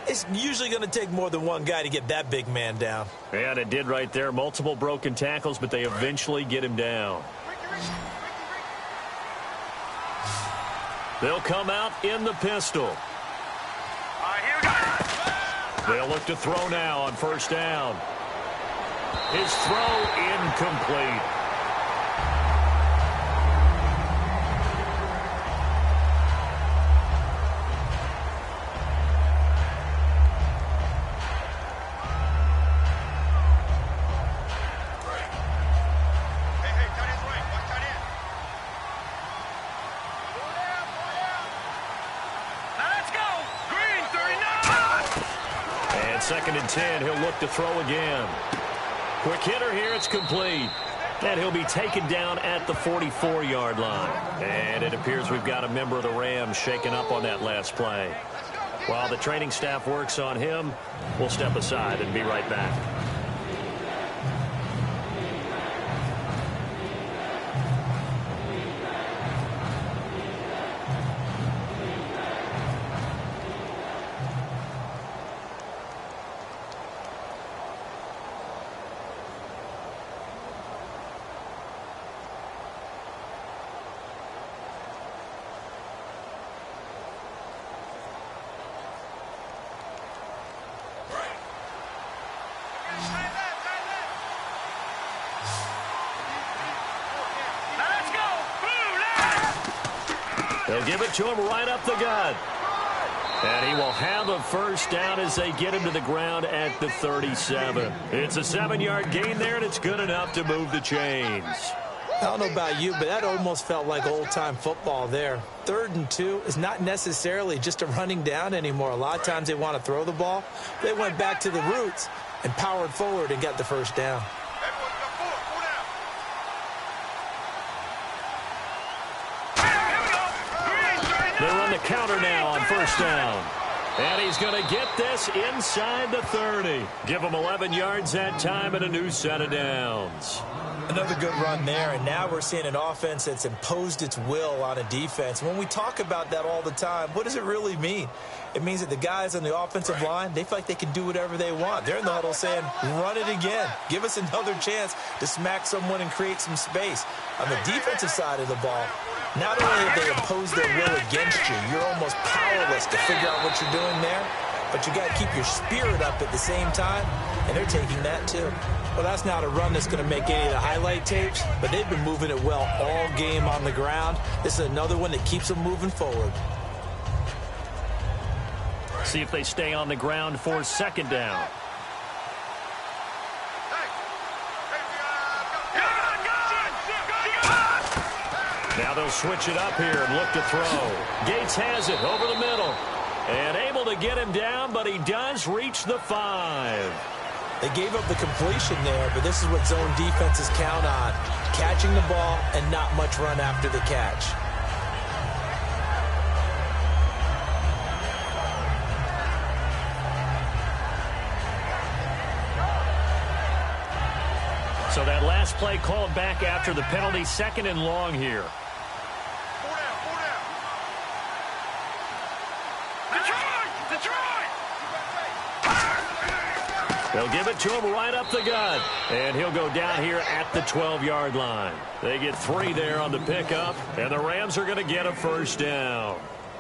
It's usually going to take more than one guy to get that big man down. And it did right there. Multiple broken tackles, but they eventually get him down. They'll come out in the pistol. They'll look to throw now on first down. His throw incomplete. Second and 10, he'll look to throw again. Quick hitter here, it's complete. And he'll be taken down at the 44-yard line. And it appears we've got a member of the Rams shaken up on that last play. While the training staff works on him, we'll step aside and be right back. They'll give it to him right up the gut. And he will have a first down as they get him to the ground at the 37. It's a 7-yard gain there, and it's good enough to move the chains. I don't know about you, but that almost felt like old-time football there. 3rd and 2 is not necessarily just a running down anymore. A lot of times they want to throw the ball. They went back to the roots and powered forward and got the first down. They run the counter now on first down. And he's going to get this inside the 30. Give him 11 yards that time and a new set of downs. Another good run there, and now we're seeing an offense that's imposed its will on a defense. When we talk about that all the time, what does it really mean? It means that the guys on the offensive line, they feel like they can do whatever they want. They're in the huddle saying, run it again. Give us another chance to smack someone and create some space. On the defensive side of the ball, not only have they imposed their will against you, you're almost powerless to figure out what you're doing there, but you got to keep your spirit up at the same time, and they're taking that too. Well, that's not a run that's going to make any of the highlight tapes, but they've been moving it well all game on the ground. This is another one that keeps them moving forward. See if they stay on the ground for second down. Now they'll switch it up here and look to throw. Gates has it over the middle. And able to get him down, but he does reach the 5. They gave up the completion there, but this is what zone defenses count on. Catching the ball and not much run after the catch. So that last play called back after the penalty, 2nd and long here. They'll give it to him right up the gut. And he'll go down here at the 12-yard line. They get 3 there on the pickup, and the Rams are going to get a first down.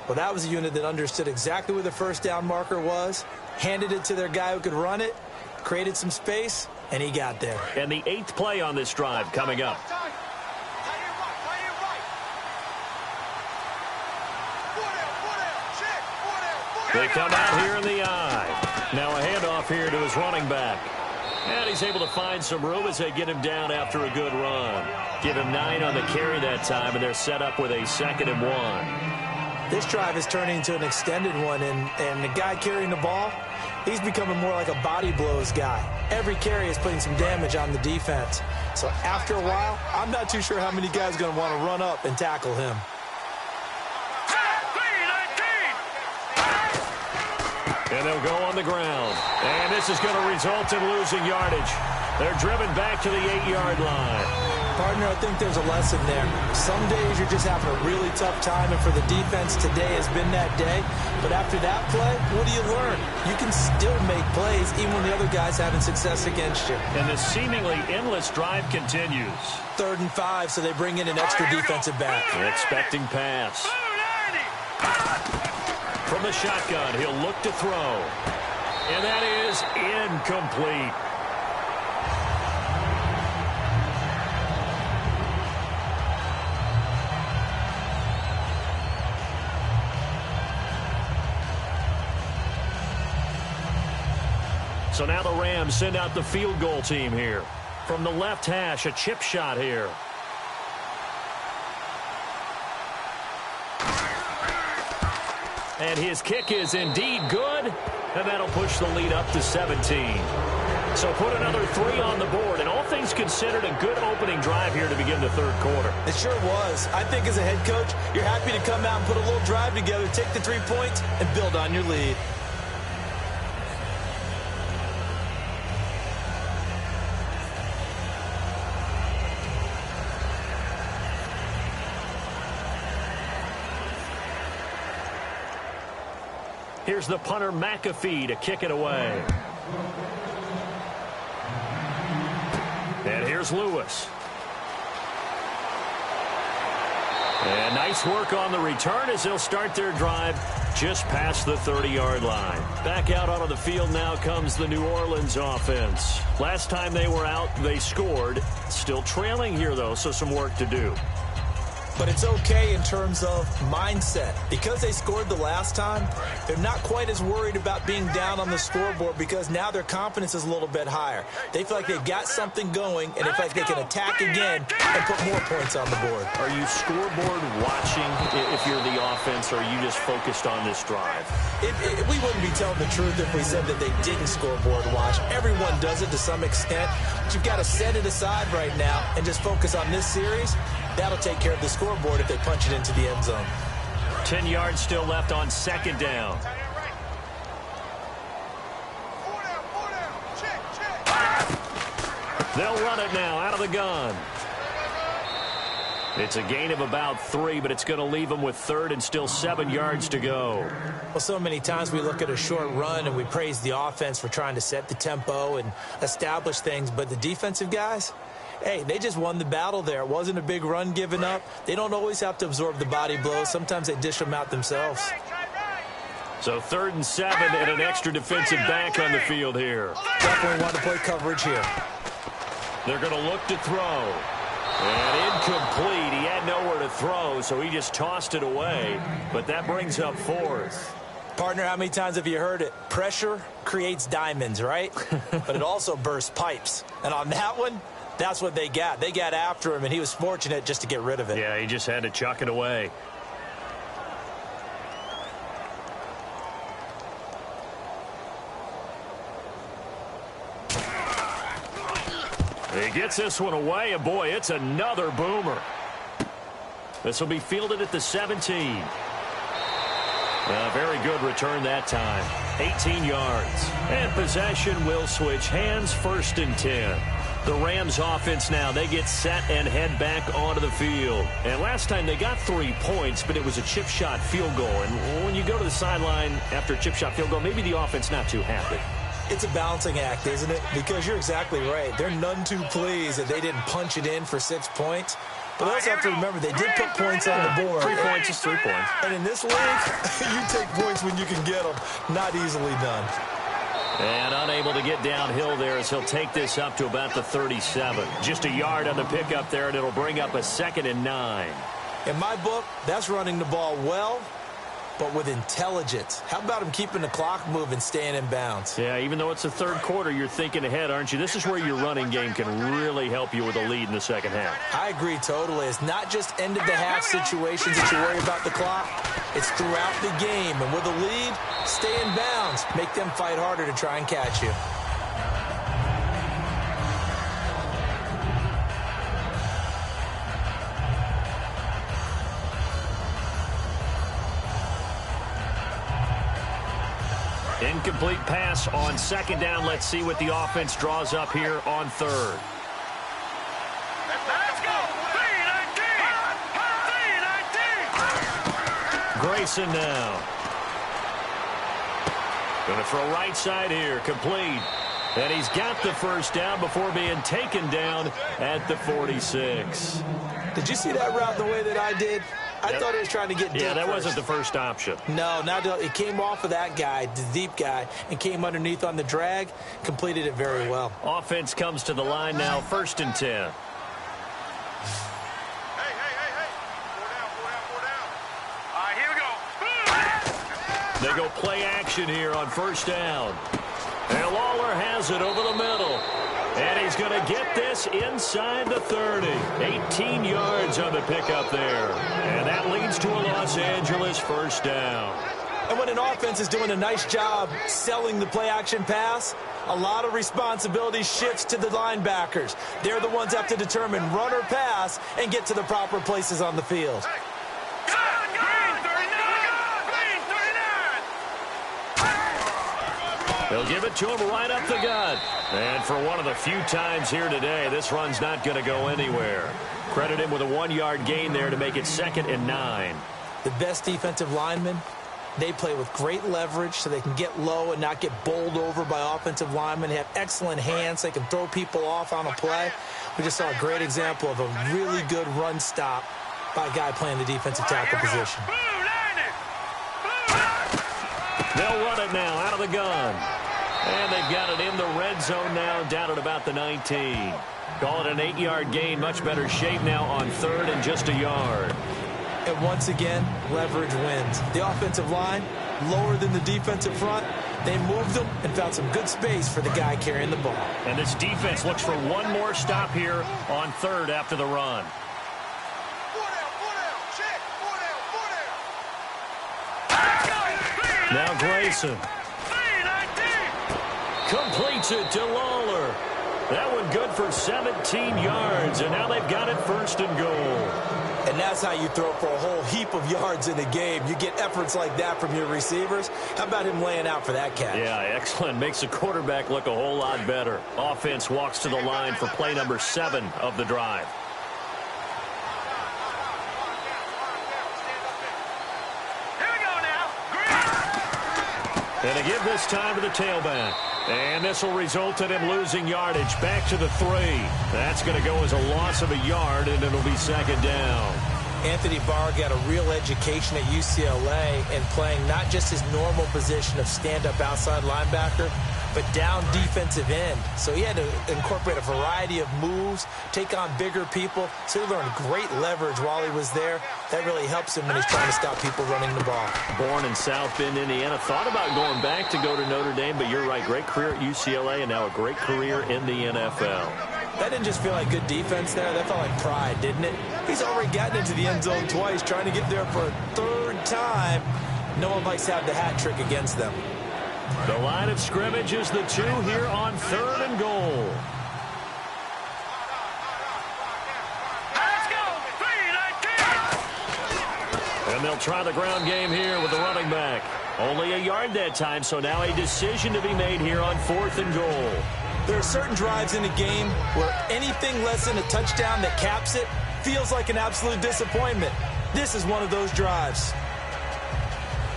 Well, that was a unit that understood exactly where the first down marker was, handed it to their guy who could run it, created some space, and he got there. And the 8th play on this drive coming up. They come out here in the eye. Now a handoff here to his running back. And he's able to find some room as they get him down after a good run. Give him 9 on the carry that time, and they're set up with a 2nd and 1. This drive is turning into an extended one, and the guy carrying the ball, he's becoming more like a body blows guy. Every carry is putting some damage on the defense. So after a while, I'm not too sure how many guys are going to want to run up and tackle him. And they'll go on the ground. And this is going to result in losing yardage. They're driven back to the 8-yard line. Partner, I think there's a lesson there. Some days you're just having a really tough time, and for the defense, today has been that day. But after that play, what do you learn? You can still make plays even when the other guy's having success against you. And this seemingly endless drive continues. 3rd and 5, so they bring in an extra defensive back. Expecting pass. From the shotgun, he'll look to throw. And that is incomplete. So now the Rams send out the field goal team here. From the left hash, a chip shot here. And his kick is indeed good, and that'll push the lead up to 17. So put another 3 on the board, and all things considered, a good opening drive here to begin the 3rd quarter. It sure was. I think as a head coach, you're happy to come out and put a little drive together, take the 3 points, and build on your lead. Here's the punter, McAfee, to kick it away. And here's Lewis. And nice work on the return as they'll start their drive just past the 30-yard line. Back out onto the field now comes the New Orleans offense. Last time they were out, they scored. Still trailing here, though, so some work to do. But it's okay in terms of mindset. Because they scored the last time, they're not quite as worried about being down on the scoreboard because now their confidence is a little bit higher. They feel like they've got something going, and they feel like they can attack again and put more points on the board. Are you scoreboard watching if you're the offense, or are you just focused on this drive? We wouldn't be telling the truth if we said that they didn't scoreboard watch. Everyone does it to some extent, but you've got to set it aside right now and just focus on this series. That'll take care of the scoreboard if they punch it into the end zone. 10 yards still left on 2nd down. They'll run it now out of the gun. It's a gain of about 3, but it's going to leave them with 3rd and still 7 yards to go. Well, so many times we look at a short run and we praise the offense for trying to set the tempo and establish things, but the defensive guys, hey, they just won the battle there. It wasn't a big run given up. They don't always have to absorb the body blows. Sometimes they dish them out themselves. So 3rd and 7 and an extra defensive back on the field here. Definitely want to play coverage here. They're going to look to throw. And incomplete. He had nowhere to throw, so he just tossed it away. But that brings up 4th. Partner, how many times have you heard it? Pressure creates diamonds, right? But it also bursts pipes. And on that one, that's what they got. They got after him, and he was fortunate just to get rid of it. Yeah, he just had to chuck it away. He gets this one away, and boy, it's another boomer. This will be fielded at the 17. A very good return that time. 18 yards. And possession will switch hands, 1st and 10. The Rams offense now, they get set and head back onto the field. And last time they got 3 points, but it was a chip shot field goal. And when you go to the sideline after a chip shot field goal, maybe the offense not too happy. It's a balancing act, isn't it? Because you're exactly right. They're none too pleased that they didn't punch it in for 6 points. But they also have to remember they did put points on the board. 3 points is 3 points. And in this league, you take points when you can get them. Not easily done. And unable to get downhill there as he'll take this up to about the 37. Just a yard on the pickup there, and it'll bring up a 2nd and 9. In my book, that's running the ball well, but with intelligence. How about him keeping the clock moving, staying in bounds? Yeah, even though it's the third quarter, you're thinking ahead, aren't you? This is where your running game can really help you with a lead in the second half. I agree totally. It's not just end-of-the-half situations that you worry about the clock. It's throughout the game. And with a lead, stay in bounds. Make them fight harder to try and catch you. Incomplete pass on 2nd down. Let's see what the offense draws up here on 3rd. Let's go. 3-19. Grayson now. Going to throw right side here. Complete. And he's got the first down before being taken down at the 46. Did you see that route the way that I did? I thought he was trying to get deep. Yeah, that first. wasn't the first option. No, it came off of that guy, the deep guy, and came underneath on the drag, completed it very well. Offense comes to the line now, 1st and 10. Hey. 4 down. All right, here we go. They go play action here on 1st down. And Lawler has it over the middle. And he's going to get this inside the 30. 18 yards on the pickup there. And that leads to a Los Angeles 1st down. And when an offense is doing a nice job selling the play-action pass, a lot of responsibility shifts to the linebackers. They're the ones that have to determine run or pass and get to the proper places on the field. They'll give it to him right up the gut. And for one of the few times here today, this run's not going to go anywhere. Credit him with a 1-yard gain there to make it 2nd and 9. The best defensive linemen, they play with great leverage so they can get low and not get bowled over by offensive linemen. They have excellent hands. They can throw people off on a play. We just saw a great example of a really good run stop by a guy playing the defensive tackle position. They'll run it now out of the gun. And they've got it in the red zone now, down at about the 19. Call it an 8-yard gain. Much better shape now on 3rd and just a yard. And once again, leverage wins. The offensive line, lower than the defensive front. They moved them and found some good space for the guy carrying the ball. And this defense looks for one more stop here on 3rd after the run. 4 down. Check. 4 down. Now Grayson. Completes it to Lawler. That one good for 17 yards, and now they've got it 1st and goal. And that's how you throw for a whole heap of yards in a game. You get efforts like that from your receivers. How about him laying out for that catch? Yeah, excellent. Makes the quarterback look a whole lot better. Offense walks to the line for play number 7 of the drive. Here we go now. And they give this time to the tailback. And this will result in him losing yardage back to the 3. That's going to go as a loss of a yard, and it'll be 2nd down. Anthony Barr got a real education at UCLA and playing not just his normal position of stand-up outside linebacker, but down defensive end. So he had to incorporate a variety of moves, take on bigger people. So he learned great leverage while he was there. That really helps him when he's trying to stop people running the ball. Born in South Bend, Indiana. Thought about going back to go to Notre Dame, but you're right. Great career at UCLA and now a great career in the NFL. That didn't just feel like good defense there. That felt like pride, didn't it? He's already gotten into the end zone twice, trying to get there for a 3rd time. No one likes to have the hat trick against them. The line of scrimmage is the 2 here on 3rd and goal. Let's go. 3-19. And they'll try the ground game here with the running back. Only a yard that time, so now a decision to be made here on 4th and goal. There are certain drives in a game where anything less than a touchdown that caps it feels like an absolute disappointment. This is one of those drives.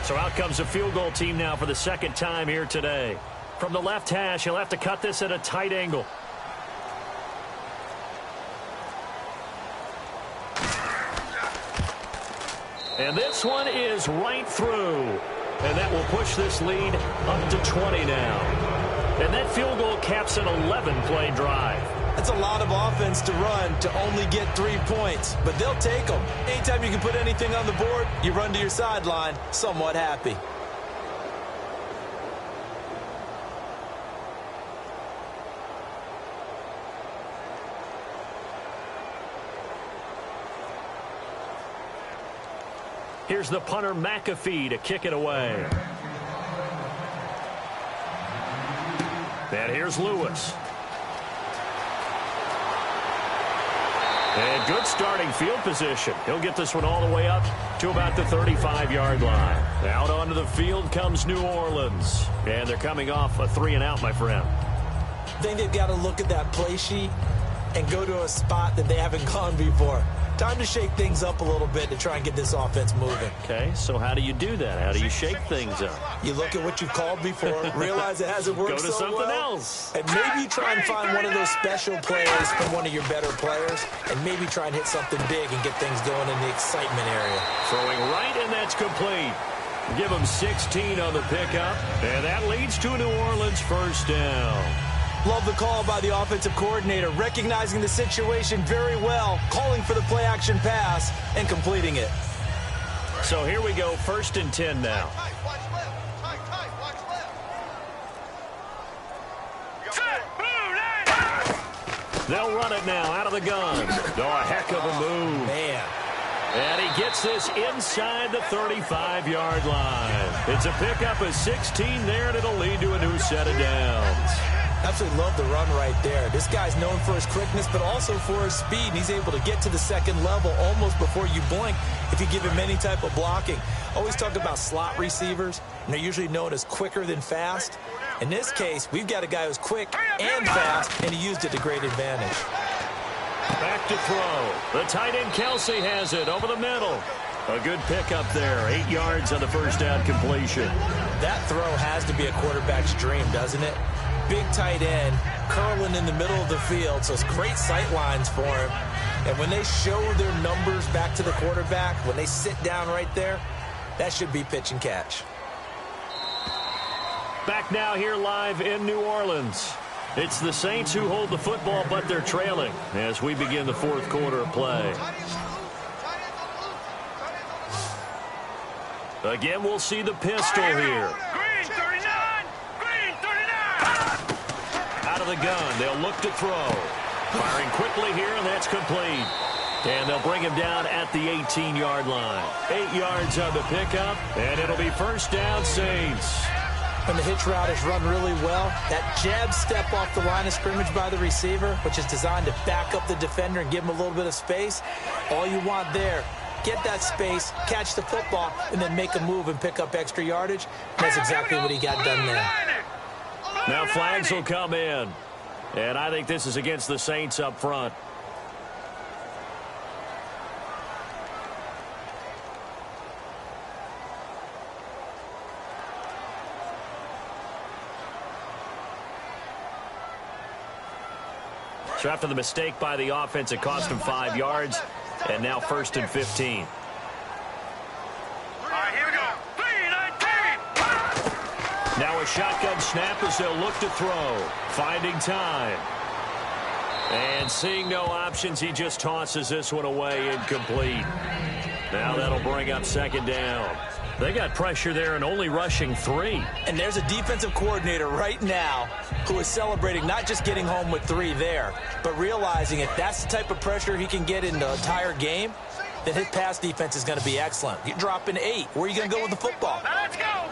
So out comes a field goal team now for the 2nd time here today. From the left hash, he'll have to cut this at a tight angle. And this one is right through. And that will push this lead up to 20 now. And that field goal caps an 11-play drive. That's a lot of offense to run to only get 3 points, but they'll take them. Anytime you can put anything on the board, you run to your sideline somewhat happy. Here's the punter McAfee to kick it away. And here's Lewis. And good starting field position. He'll get this one all the way up to about the 35-yard line. Out onto the field comes New Orleans. And they're coming off a 3-and-out, my friend. I think they've got to look at that play sheet and go to a spot that they haven't gone before. Time to shake things up a little bit to try and get this offense moving. Okay, so how do you do that? How do you shake things up? You look at what you've called before, realize it hasn't worked so well. Go to something else. And maybe try and find one of those special plays from one of your better players, and maybe try and hit something big and get things going in the excitement area. Throwing right, and that's complete. Give him 16 on the pickup, and that leads to a New Orleans first down. Love the call by the offensive coordinator, recognizing the situation very well, calling for the play-action pass, and completing it. So here we go, 1st and 10 now. They'll run it now out of the gun. Oh, a heck of a move. Man. And he gets this inside the 35-yard line. It's a pickup of 16 there, and it'll lead to a new set of downs. Absolutely love the run right there. This guy's known for his quickness, but also for his speed. And he's able to get to the second level almost before you blink if you give him any type of blocking. Always talk about slot receivers, and they're usually known as quicker than fast. In this case, we've got a guy who's quick and fast, and he used it to great advantage. Back to throw. The tight end Kelsey has it over the middle. A good pickup there. 8 yards on the first down completion. That throw has to be a quarterback's dream, doesn't it? Big tight end, curling in the middle of the field, so it's great sight lines for him. And when they show their numbers back to the quarterback, when they sit down right there, that should be pitch and catch. Back now here live in New Orleans. It's the Saints who hold the football, but they're trailing as we begin the 4th quarter of play. Again, we'll see the pistol here. Green 39! Green 39! Out of the gun, they'll look to throw. Firing quickly here, and that's complete. And they'll bring him down at the 18-yard line. 8 yards on the pickup, and it'll be first down, Saints. When the hitch route is run really well, that jab step off the line of scrimmage by the receiver, which is designed to back up the defender and give him a little bit of space, all you want there, get that space, catch the football, and then make a move and pick up extra yardage. And that's exactly what he got done there. Now flags will come in. And I think this is against the Saints up front. So after the mistake by the offense, it cost him 5 yards. And now 1st and 15. All right, here we go. 3-19! Now a shotgun snap as they'll look to throw. Finding time. And seeing no options, he just tosses this one away incomplete. Now that'll bring up 2nd down. They got pressure there and only rushing 3. And there's a defensive coordinator right now who is celebrating not just getting home with 3 there, but realizing if that's the type of pressure he can get in the entire game, then his pass defense is going to be excellent. You're dropping 8. Where are you going to go with the football? Now let's go!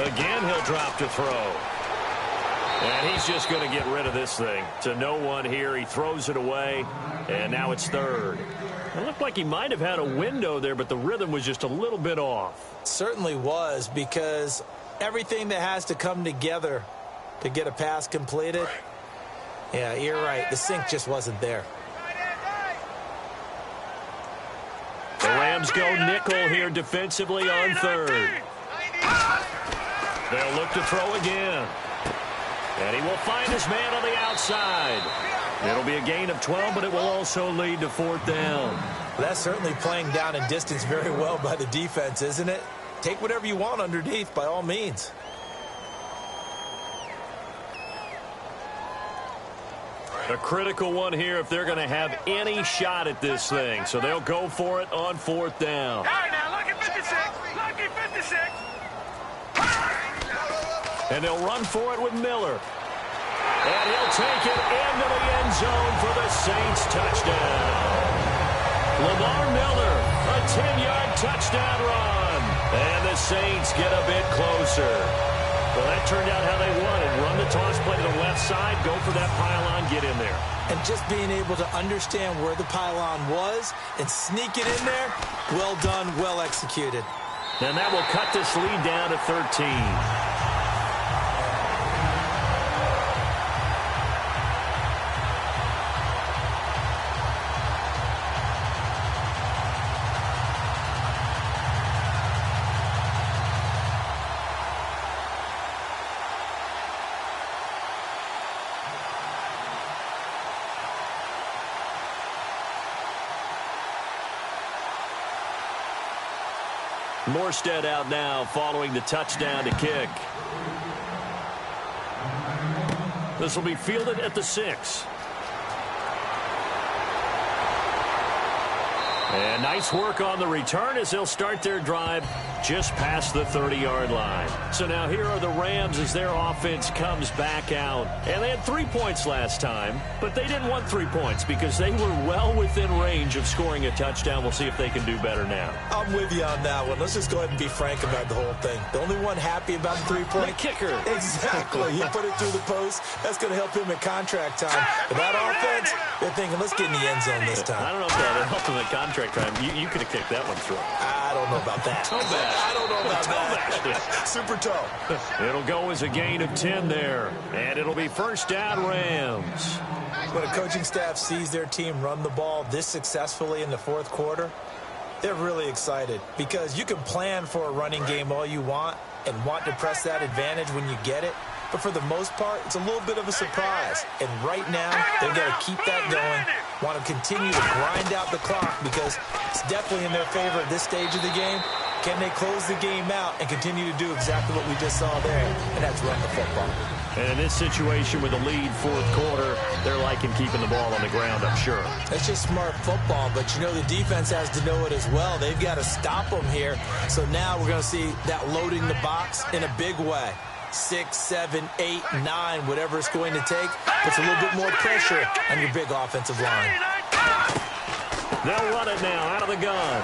Again, he'll drop to throw. And he's just going to get rid of this thing. To no one here. He throws it away, and now it's 3rd. It looked like he might have had a window there, but the rhythm was just a little bit off. Certainly was, because everything that has to come together to get a pass completed, yeah, you're right. The sync just wasn't there. The Rams go nickel here defensively on 3rd. They'll look to throw again. And he will find his man on the outside. It'll be a gain of 12, but it will also lead to 4th down. That's certainly playing down in distance very well by the defense, isn't it? Take whatever you want underneath, by all means. A critical one here if they're going to have any shot at this thing. So they'll go for it on 4th down. All right, now, lucky 56. Lucky 56. And they'll run for it with Miller. And he'll take it into the end zone for the Saints touchdown. Lamar Miller, a 10-yard touchdown run. And the Saints get a bit closer. Well, that turned out how they wanted. Run the toss play to the left side, go for that pylon, get in there. And just being able to understand where the pylon was and sneak it in there, well done, well executed. And that will cut this lead down to 13. Morstead out now following the touchdown to kick. This will be fielded at the 6. And nice work on the return as they'll start their drive just past the 30-yard line. So now here are the Rams as their offense comes back out. And they had 3 points last time, but they didn't want 3 points because they were well within range of scoring a touchdown. We'll see if they can do better now. I'm with you on that one. Let's just go ahead and be frank about the whole thing. The only one happy about the 3-point? The kicker. Exactly. He put it through the post. That's going to help him at contract time. But that offense, they're thinking, let's get in the end zone this time. I don't know if that helped him at contract time. You could have kicked that one through. I don't know about that. Toe bash. I don't know about Toe that. bash. Super toe. It'll go as a gain of 10 there. And it'll be 1st down Rams. When a coaching staff sees their team run the ball this successfully in the 4th quarter, they're really excited because you can plan for a running game all you want and want to press that advantage when you get it. But for the most part, it's a little bit of a surprise. And right now, they've got to keep that going, want to continue to grind out the clock because it's definitely in their favor at this stage of the game. Can they close the game out and continue to do exactly what we just saw there? And that's run the football. And in this situation with a lead 4th quarter, they're liking keeping the ball on the ground, I'm sure. It's just smart football, but you know the defense has to know it as well. They've got to stop them here. So now we're going to see that loading the box in a big way. 6, 7, 8, 9, whatever it's going to take, puts a little bit more pressure on your big offensive line. They'll run it now out of the gun.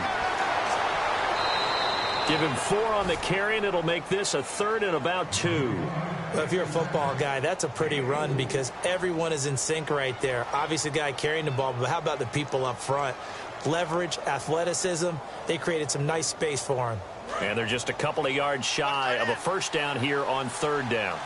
Give him 4 on the carry, and it'll make this a 3rd and about 2. Well, if you're a football guy, that's a pretty run because everyone is in sync right there. Obviously, the guy carrying the ball, but how about the people up front? Leverage, athleticism, they created some nice space for him. And they're just a couple of yards shy of a 1st down here on 3rd down.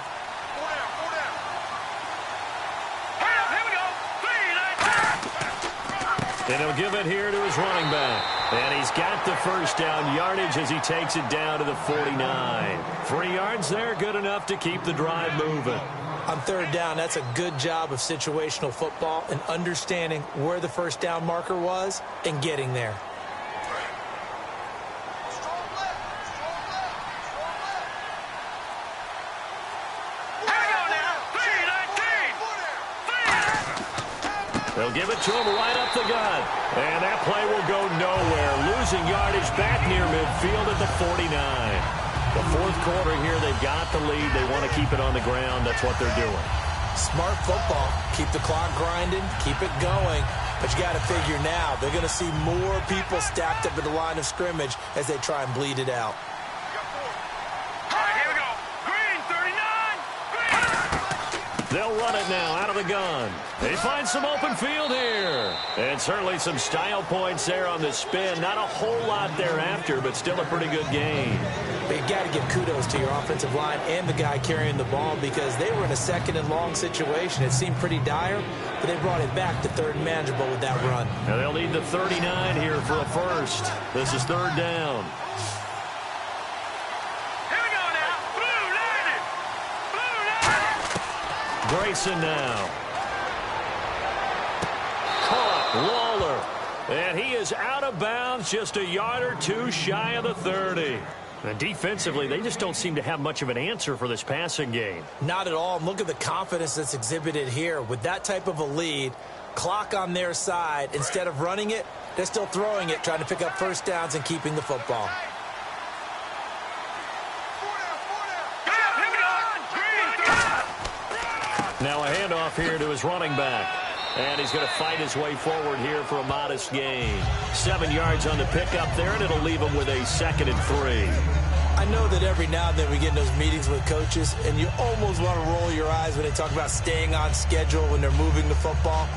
And he'll give it here to his running back. And he's got the 1st down yardage as he takes it down to the 49. 3 yards there, good enough to keep the drive moving. On 3rd down, that's a good job of situational football and understanding where the 1st down marker was and getting there. They'll give it to him right up the gut. And that play will go nowhere. Losing yardage back near midfield at the 49. The 4th quarter here, they've got the lead. They want to keep it on the ground. That's what they're doing. Smart football. Keep the clock grinding. Keep it going. But you got to figure now, they're going to see more people stacked up at the line of scrimmage as they try and bleed it out. They'll run it now out of the gun. They find some open field here. And certainly some style points there on the spin. Not a whole lot thereafter, but still a pretty good game. But you got to give kudos to your offensive line and the guy carrying the ball because they were in a 2nd and long situation. It seemed pretty dire, but they brought it back to 3rd and manageable with that run. And they'll need the 39 here for a 1st. This is 3rd down. Here we go now. Blue line. Grayson now. Caught. Lawler. And he is out of bounds, just a yard or two shy of the 30. And defensively, they just don't seem to have much of an answer for this passing game. Not at all. And look at the confidence that's exhibited here. With that type of a lead, clock on their side, instead of running it, they're still throwing it, trying to pick up first downs and keeping the football. Now a handoff here to his running back. And he's going to fight his way forward here for a modest gain. 7 yards on the pickup there, and it'll leave him with a 2nd and 3. I know that every now and then we get in those meetings with coaches, and you almost want to roll your eyes when they talk about staying on schedule when they're moving the football.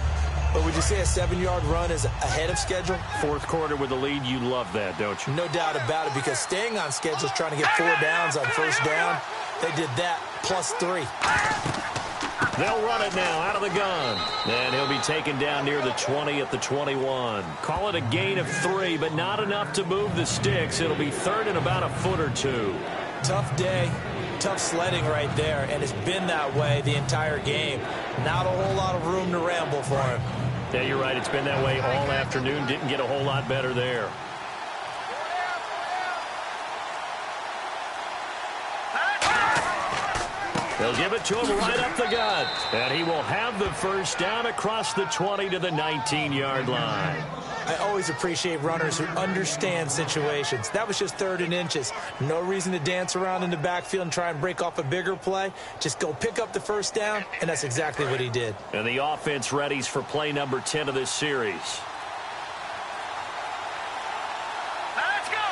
But would you say a 7-yard run is ahead of schedule? Fourth quarter with the lead, you love that, don't you? No doubt about it, because staying on schedule is trying to get 4 downs on first down. They did that, plus 3. They'll run it now out of the gun. And he'll be taken down near the 20 at the 21. Call it a gain of 3, but not enough to move the sticks. It'll be 3rd and about a foot or 2. Tough day, tough sledding right there, and it's been that way the entire game. Not a whole lot of room to ramble for him. Yeah, you're right. It's been that way all afternoon. Didn't get a whole lot better there. They'll give it to him right up the gut. And he will have the first down across the 20 to the 19-yard line. I always appreciate runners who understand situations. That was just 3rd and inches. No reason to dance around in the backfield and try and break off a bigger play. Just go pick up the first down, and that's exactly what he did. And the offense readies for play number 10 of this series. Let's go.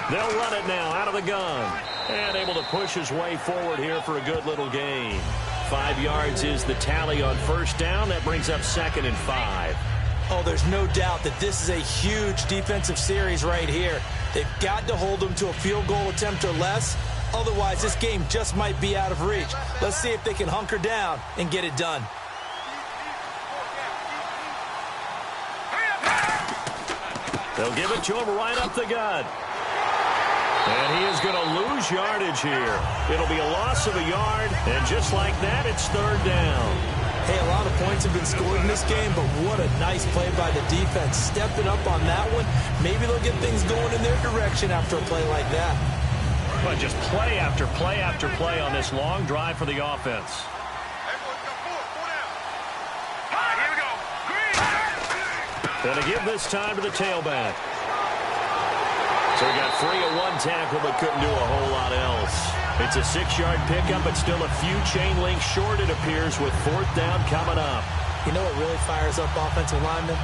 3-19. They'll run it now out of the gun. And able to push his way forward here for a good little gain. 5 yards is the tally on first down. That brings up 2nd and 5. Oh, there's no doubt that this is a huge defensive series right here. They've got to hold them to a field goal attempt or less. Otherwise, this game just might be out of reach. Let's see if they can hunker down and get it done. They'll give it to him right up the gut. And he is going to lose yardage here. It'll be a loss of a yard, and just like that, it's 3rd down. Hey, a lot of points have been scored in this game, but what a nice play by the defense. Stepping up on that one, maybe they'll get things going in their direction after a play like that. But just play after play after play on this long drive for the offense. Here we go. Green. Going to give this time to the tailback. So he got free of 1 tackle, but couldn't do a whole lot else. It's a 6-yard pickup, but still a few chain links short, it appears, with 4th down coming up. You know what really fires up offensive linemen?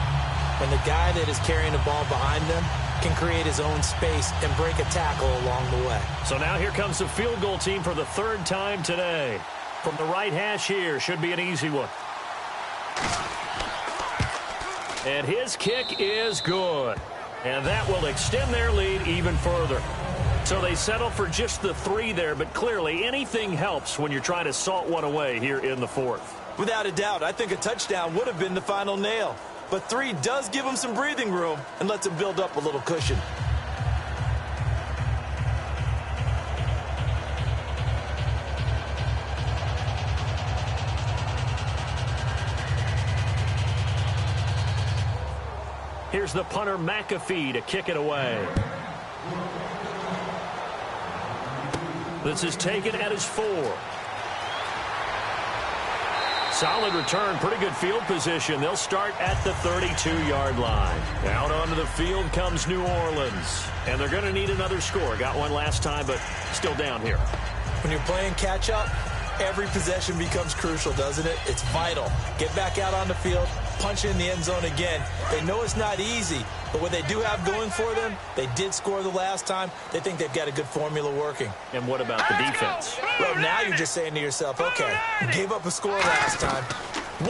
When the guy that is carrying the ball behind them can create his own space and break a tackle along the way. So now here comes the field goal team for the 3rd time today. From the right hash here, should be an easy one. And his kick is good. And that will extend their lead even further. So they settle for just the 3 there, but clearly anything helps when you're trying to salt one away here in the 4th. Without a doubt, I think a touchdown would have been the final nail. But 3 does give them some breathing room and lets them build up a little cushion. Here's the punter, McAfee, to kick it away. This is taken at his 4. Solid return, pretty good field position. They'll start at the 32-yard line. Out onto the field comes New Orleans. And they're going to need another score. Got one last time, but still down here. When you're playing catch-up, every possession becomes crucial, doesn't it? It's vital. Get back out on the field, punch in the end zone again. They know it's not easy, but what they do have going for them, they did score the last time. They think they've got a good formula working. And what about the defense? Well, now you're just saying to yourself, okay, we gave up a score last time.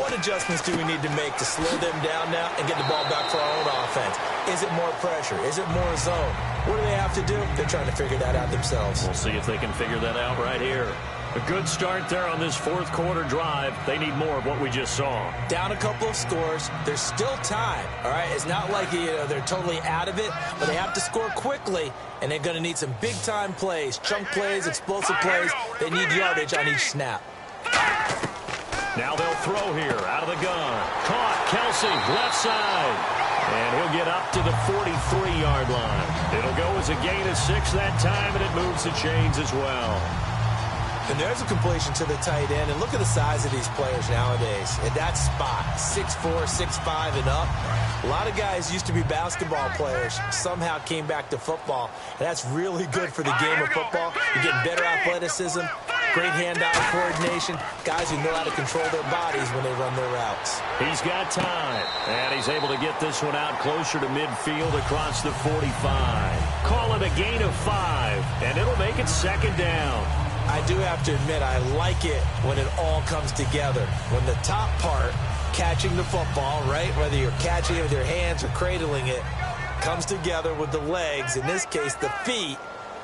What adjustments do we need to make to slow them down now and get the ball back for our own offense? Is it more pressure? Is it more zone? What do they have to do? They're trying to figure that out themselves. We'll see if they can figure that out right here. A good start there on this fourth quarter drive. They need more of what we just saw. Down a couple of scores. There's still time, all right? It's not like they're totally out of it, but they have to score quickly, and they're going to need some big-time plays, chunk plays, explosive plays. They need yardage on each snap. Now they'll throw here out of the gun. Caught, Kelsey, left side. And he'll get up to the 43-yard line. It'll go as a gain of 6 that time, and it moves the chains as well. And there's a completion to the tight end. And look at the size of these players nowadays. At that spot, 6'4", 6'5", and up. A lot of guys used to be basketball players, somehow came back to football. And that's really good for the game of football. You're getting better athleticism, great hand-eye coordination, guys who know how to control their bodies when they run their routes. He's got time, and he's able to get this one out closer to midfield across the 45. Call it a gain of 5, and it'll make it second down. I do have to admit, I like it when it all comes together. When the top part, catching the football, right, whether you're catching it with your hands or cradling it, comes together with the legs, in this case the feet,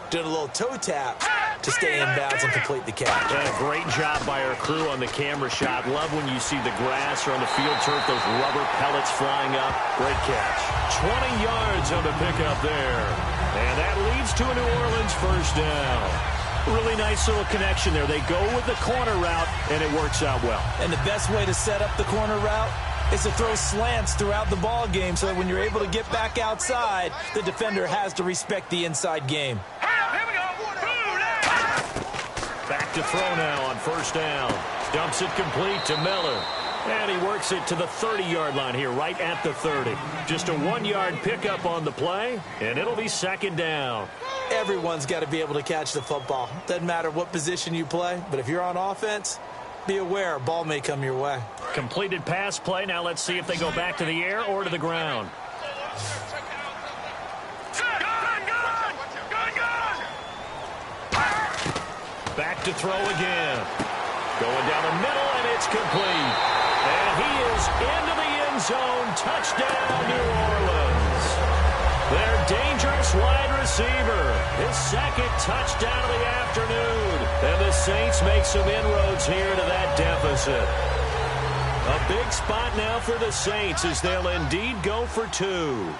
doing a little toe tap to stay in bounds and complete the catch. And a great job by our crew on the camera shot. Love when you see the grass or on the field turf, those rubber pellets flying up. Great catch. 20 yards on the pickup there. And that leads to a New Orleans first down. Really nice little connection there. They go with the corner route, and it works out well. And the best way to set up the corner route is to throw slants throughout the ball game so that when you're able to get back outside, the defender has to respect the inside game. Here we go. Back to throw now on first down. Dumps it complete to Miller. And he works it to the 30-yard line here, right at the 30. Just a 1-yard pickup on the play, and it'll be second down. Everyone's got to be able to catch the football. Doesn't matter what position you play, but if you're on offense, be aware a ball may come your way. Completed pass play. Now let's see if they go back to the air or to the ground. Back to throw again. Going down the middle, and it's complete. And he is into the end zone. Touchdown, New Orleans. Their dangerous wide receiver. His second touchdown of the afternoon. And the Saints make some inroads here to that deficit. A big spot now for the Saints as they'll indeed go for 2.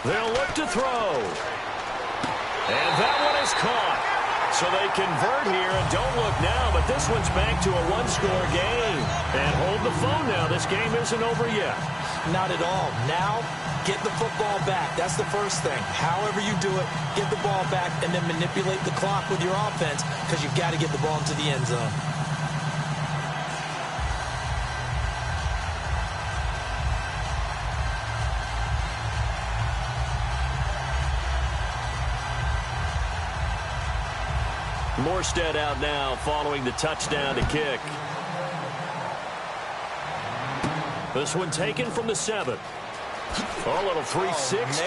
They'll look to throw. And that one is caught. So they convert here and don't look now, but this one's back to a one-score game. And hold the phone now. This game isn't over yet. Not at all. Now, get the football back. That's the first thing. However you do it, get the ball back and then manipulate the clock with your offense because you've got to get the ball into the end zone. Morstead out now following the touchdown to kick. This one taken from the 7. Oh, a little 360.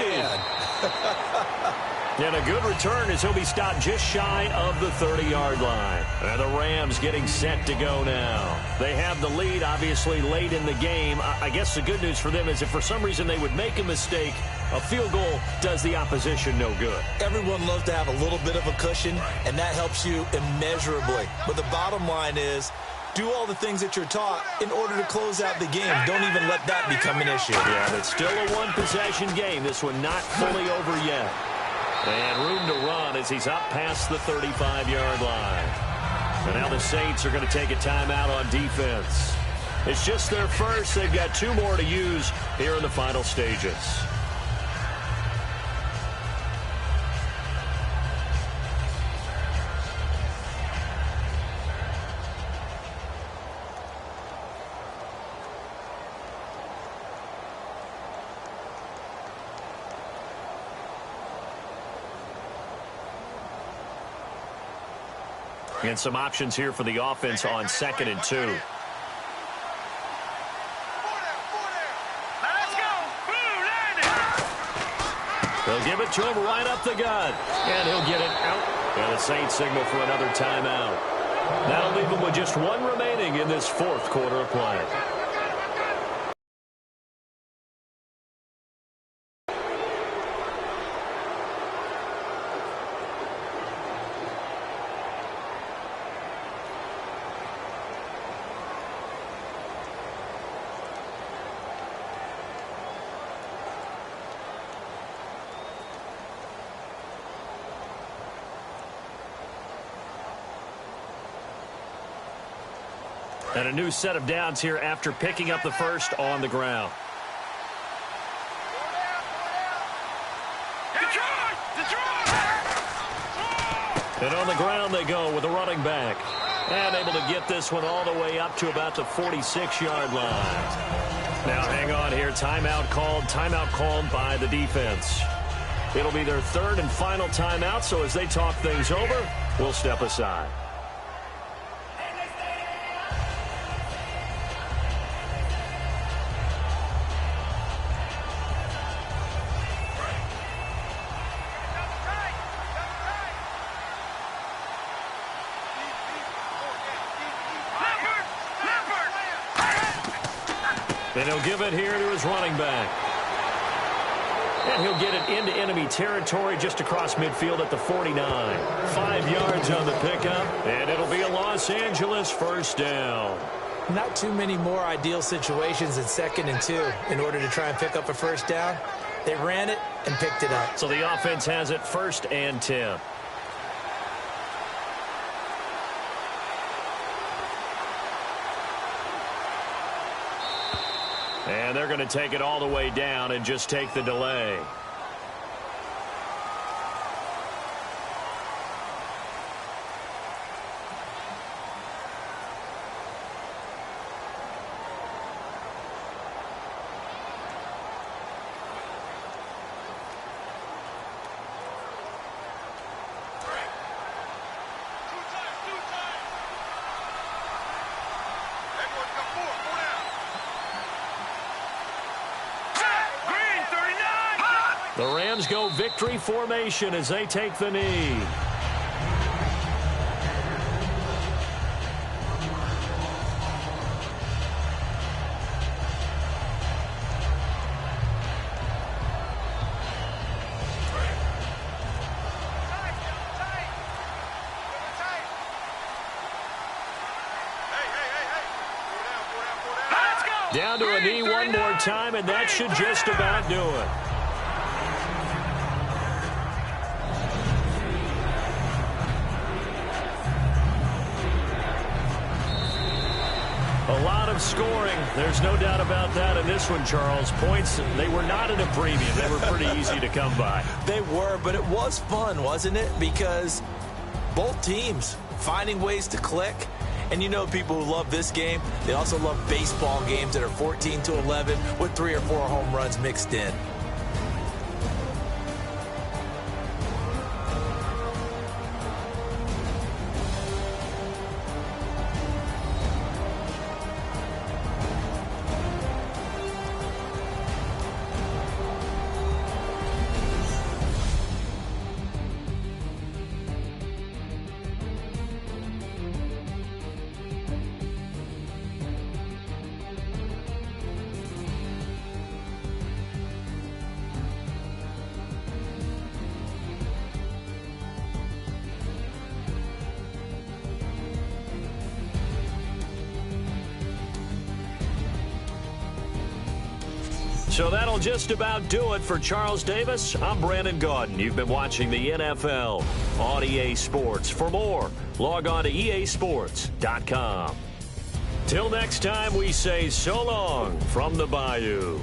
And a good return as he'll be stopped just shy of the 30-yard line. And the Rams getting set to go now. They have the lead, obviously, late in the game. I guess the good news for them is if for some reason they would make a mistake, a field goal does the opposition no good. Everyone loves to have a little bit of a cushion, and that helps you immeasurably. But the bottom line is, do all the things that you're taught in order to close out the game. Don't even let that become an issue. Yeah, it's still a one-possession game. This one not fully over yet. And room to run as he's up past the 35-yard line. And now the Saints are going to take a timeout on defense. It's just their first. They've got 2 more to use here in the final stages. And some options here for the offense on 2nd and 2. They'll give it to him right up the gut. And he'll get it out. And the Saints signal for another timeout. That'll leave them with just 1 remaining in this 4th quarter of play. And a new set of downs here after picking up the first on the ground. And on the ground they go with a running back. And able to get this one all the way up to about the 46-yard line. Now hang on here. Timeout called by the defense. It'll be their third and final timeout, so as they talk things over, we'll step aside. And he'll give it here to his running back. And he'll get it into enemy territory just across midfield at the 49. 5 yards on the pickup, and it'll be a Los Angeles first down. Not too many more ideal situations in 2nd and 2 in order to try and pick up a first down. They ran it and picked it up. So the offense has it 1st and 10. And they're going to take it all the way down and just take the delay. The Rams go victory formation as they take the knee. Down to a knee one more time, and that should just about do it. A lot of scoring. There's no doubt about that in this one, Charles. Points, they were not at a premium. They were pretty easy to come by. They were, but it was fun, wasn't it? Because both teams finding ways to click. And you know people who love this game, they also love baseball games that are 14-11 with 3 or 4 home runs mixed in. So that'll just about do it for Charles Davis. I'm Brandon Gaudin. You've been watching the NFL on EA Sports. For more, log on to easports.com. Till next time, we say so long from the Bayou.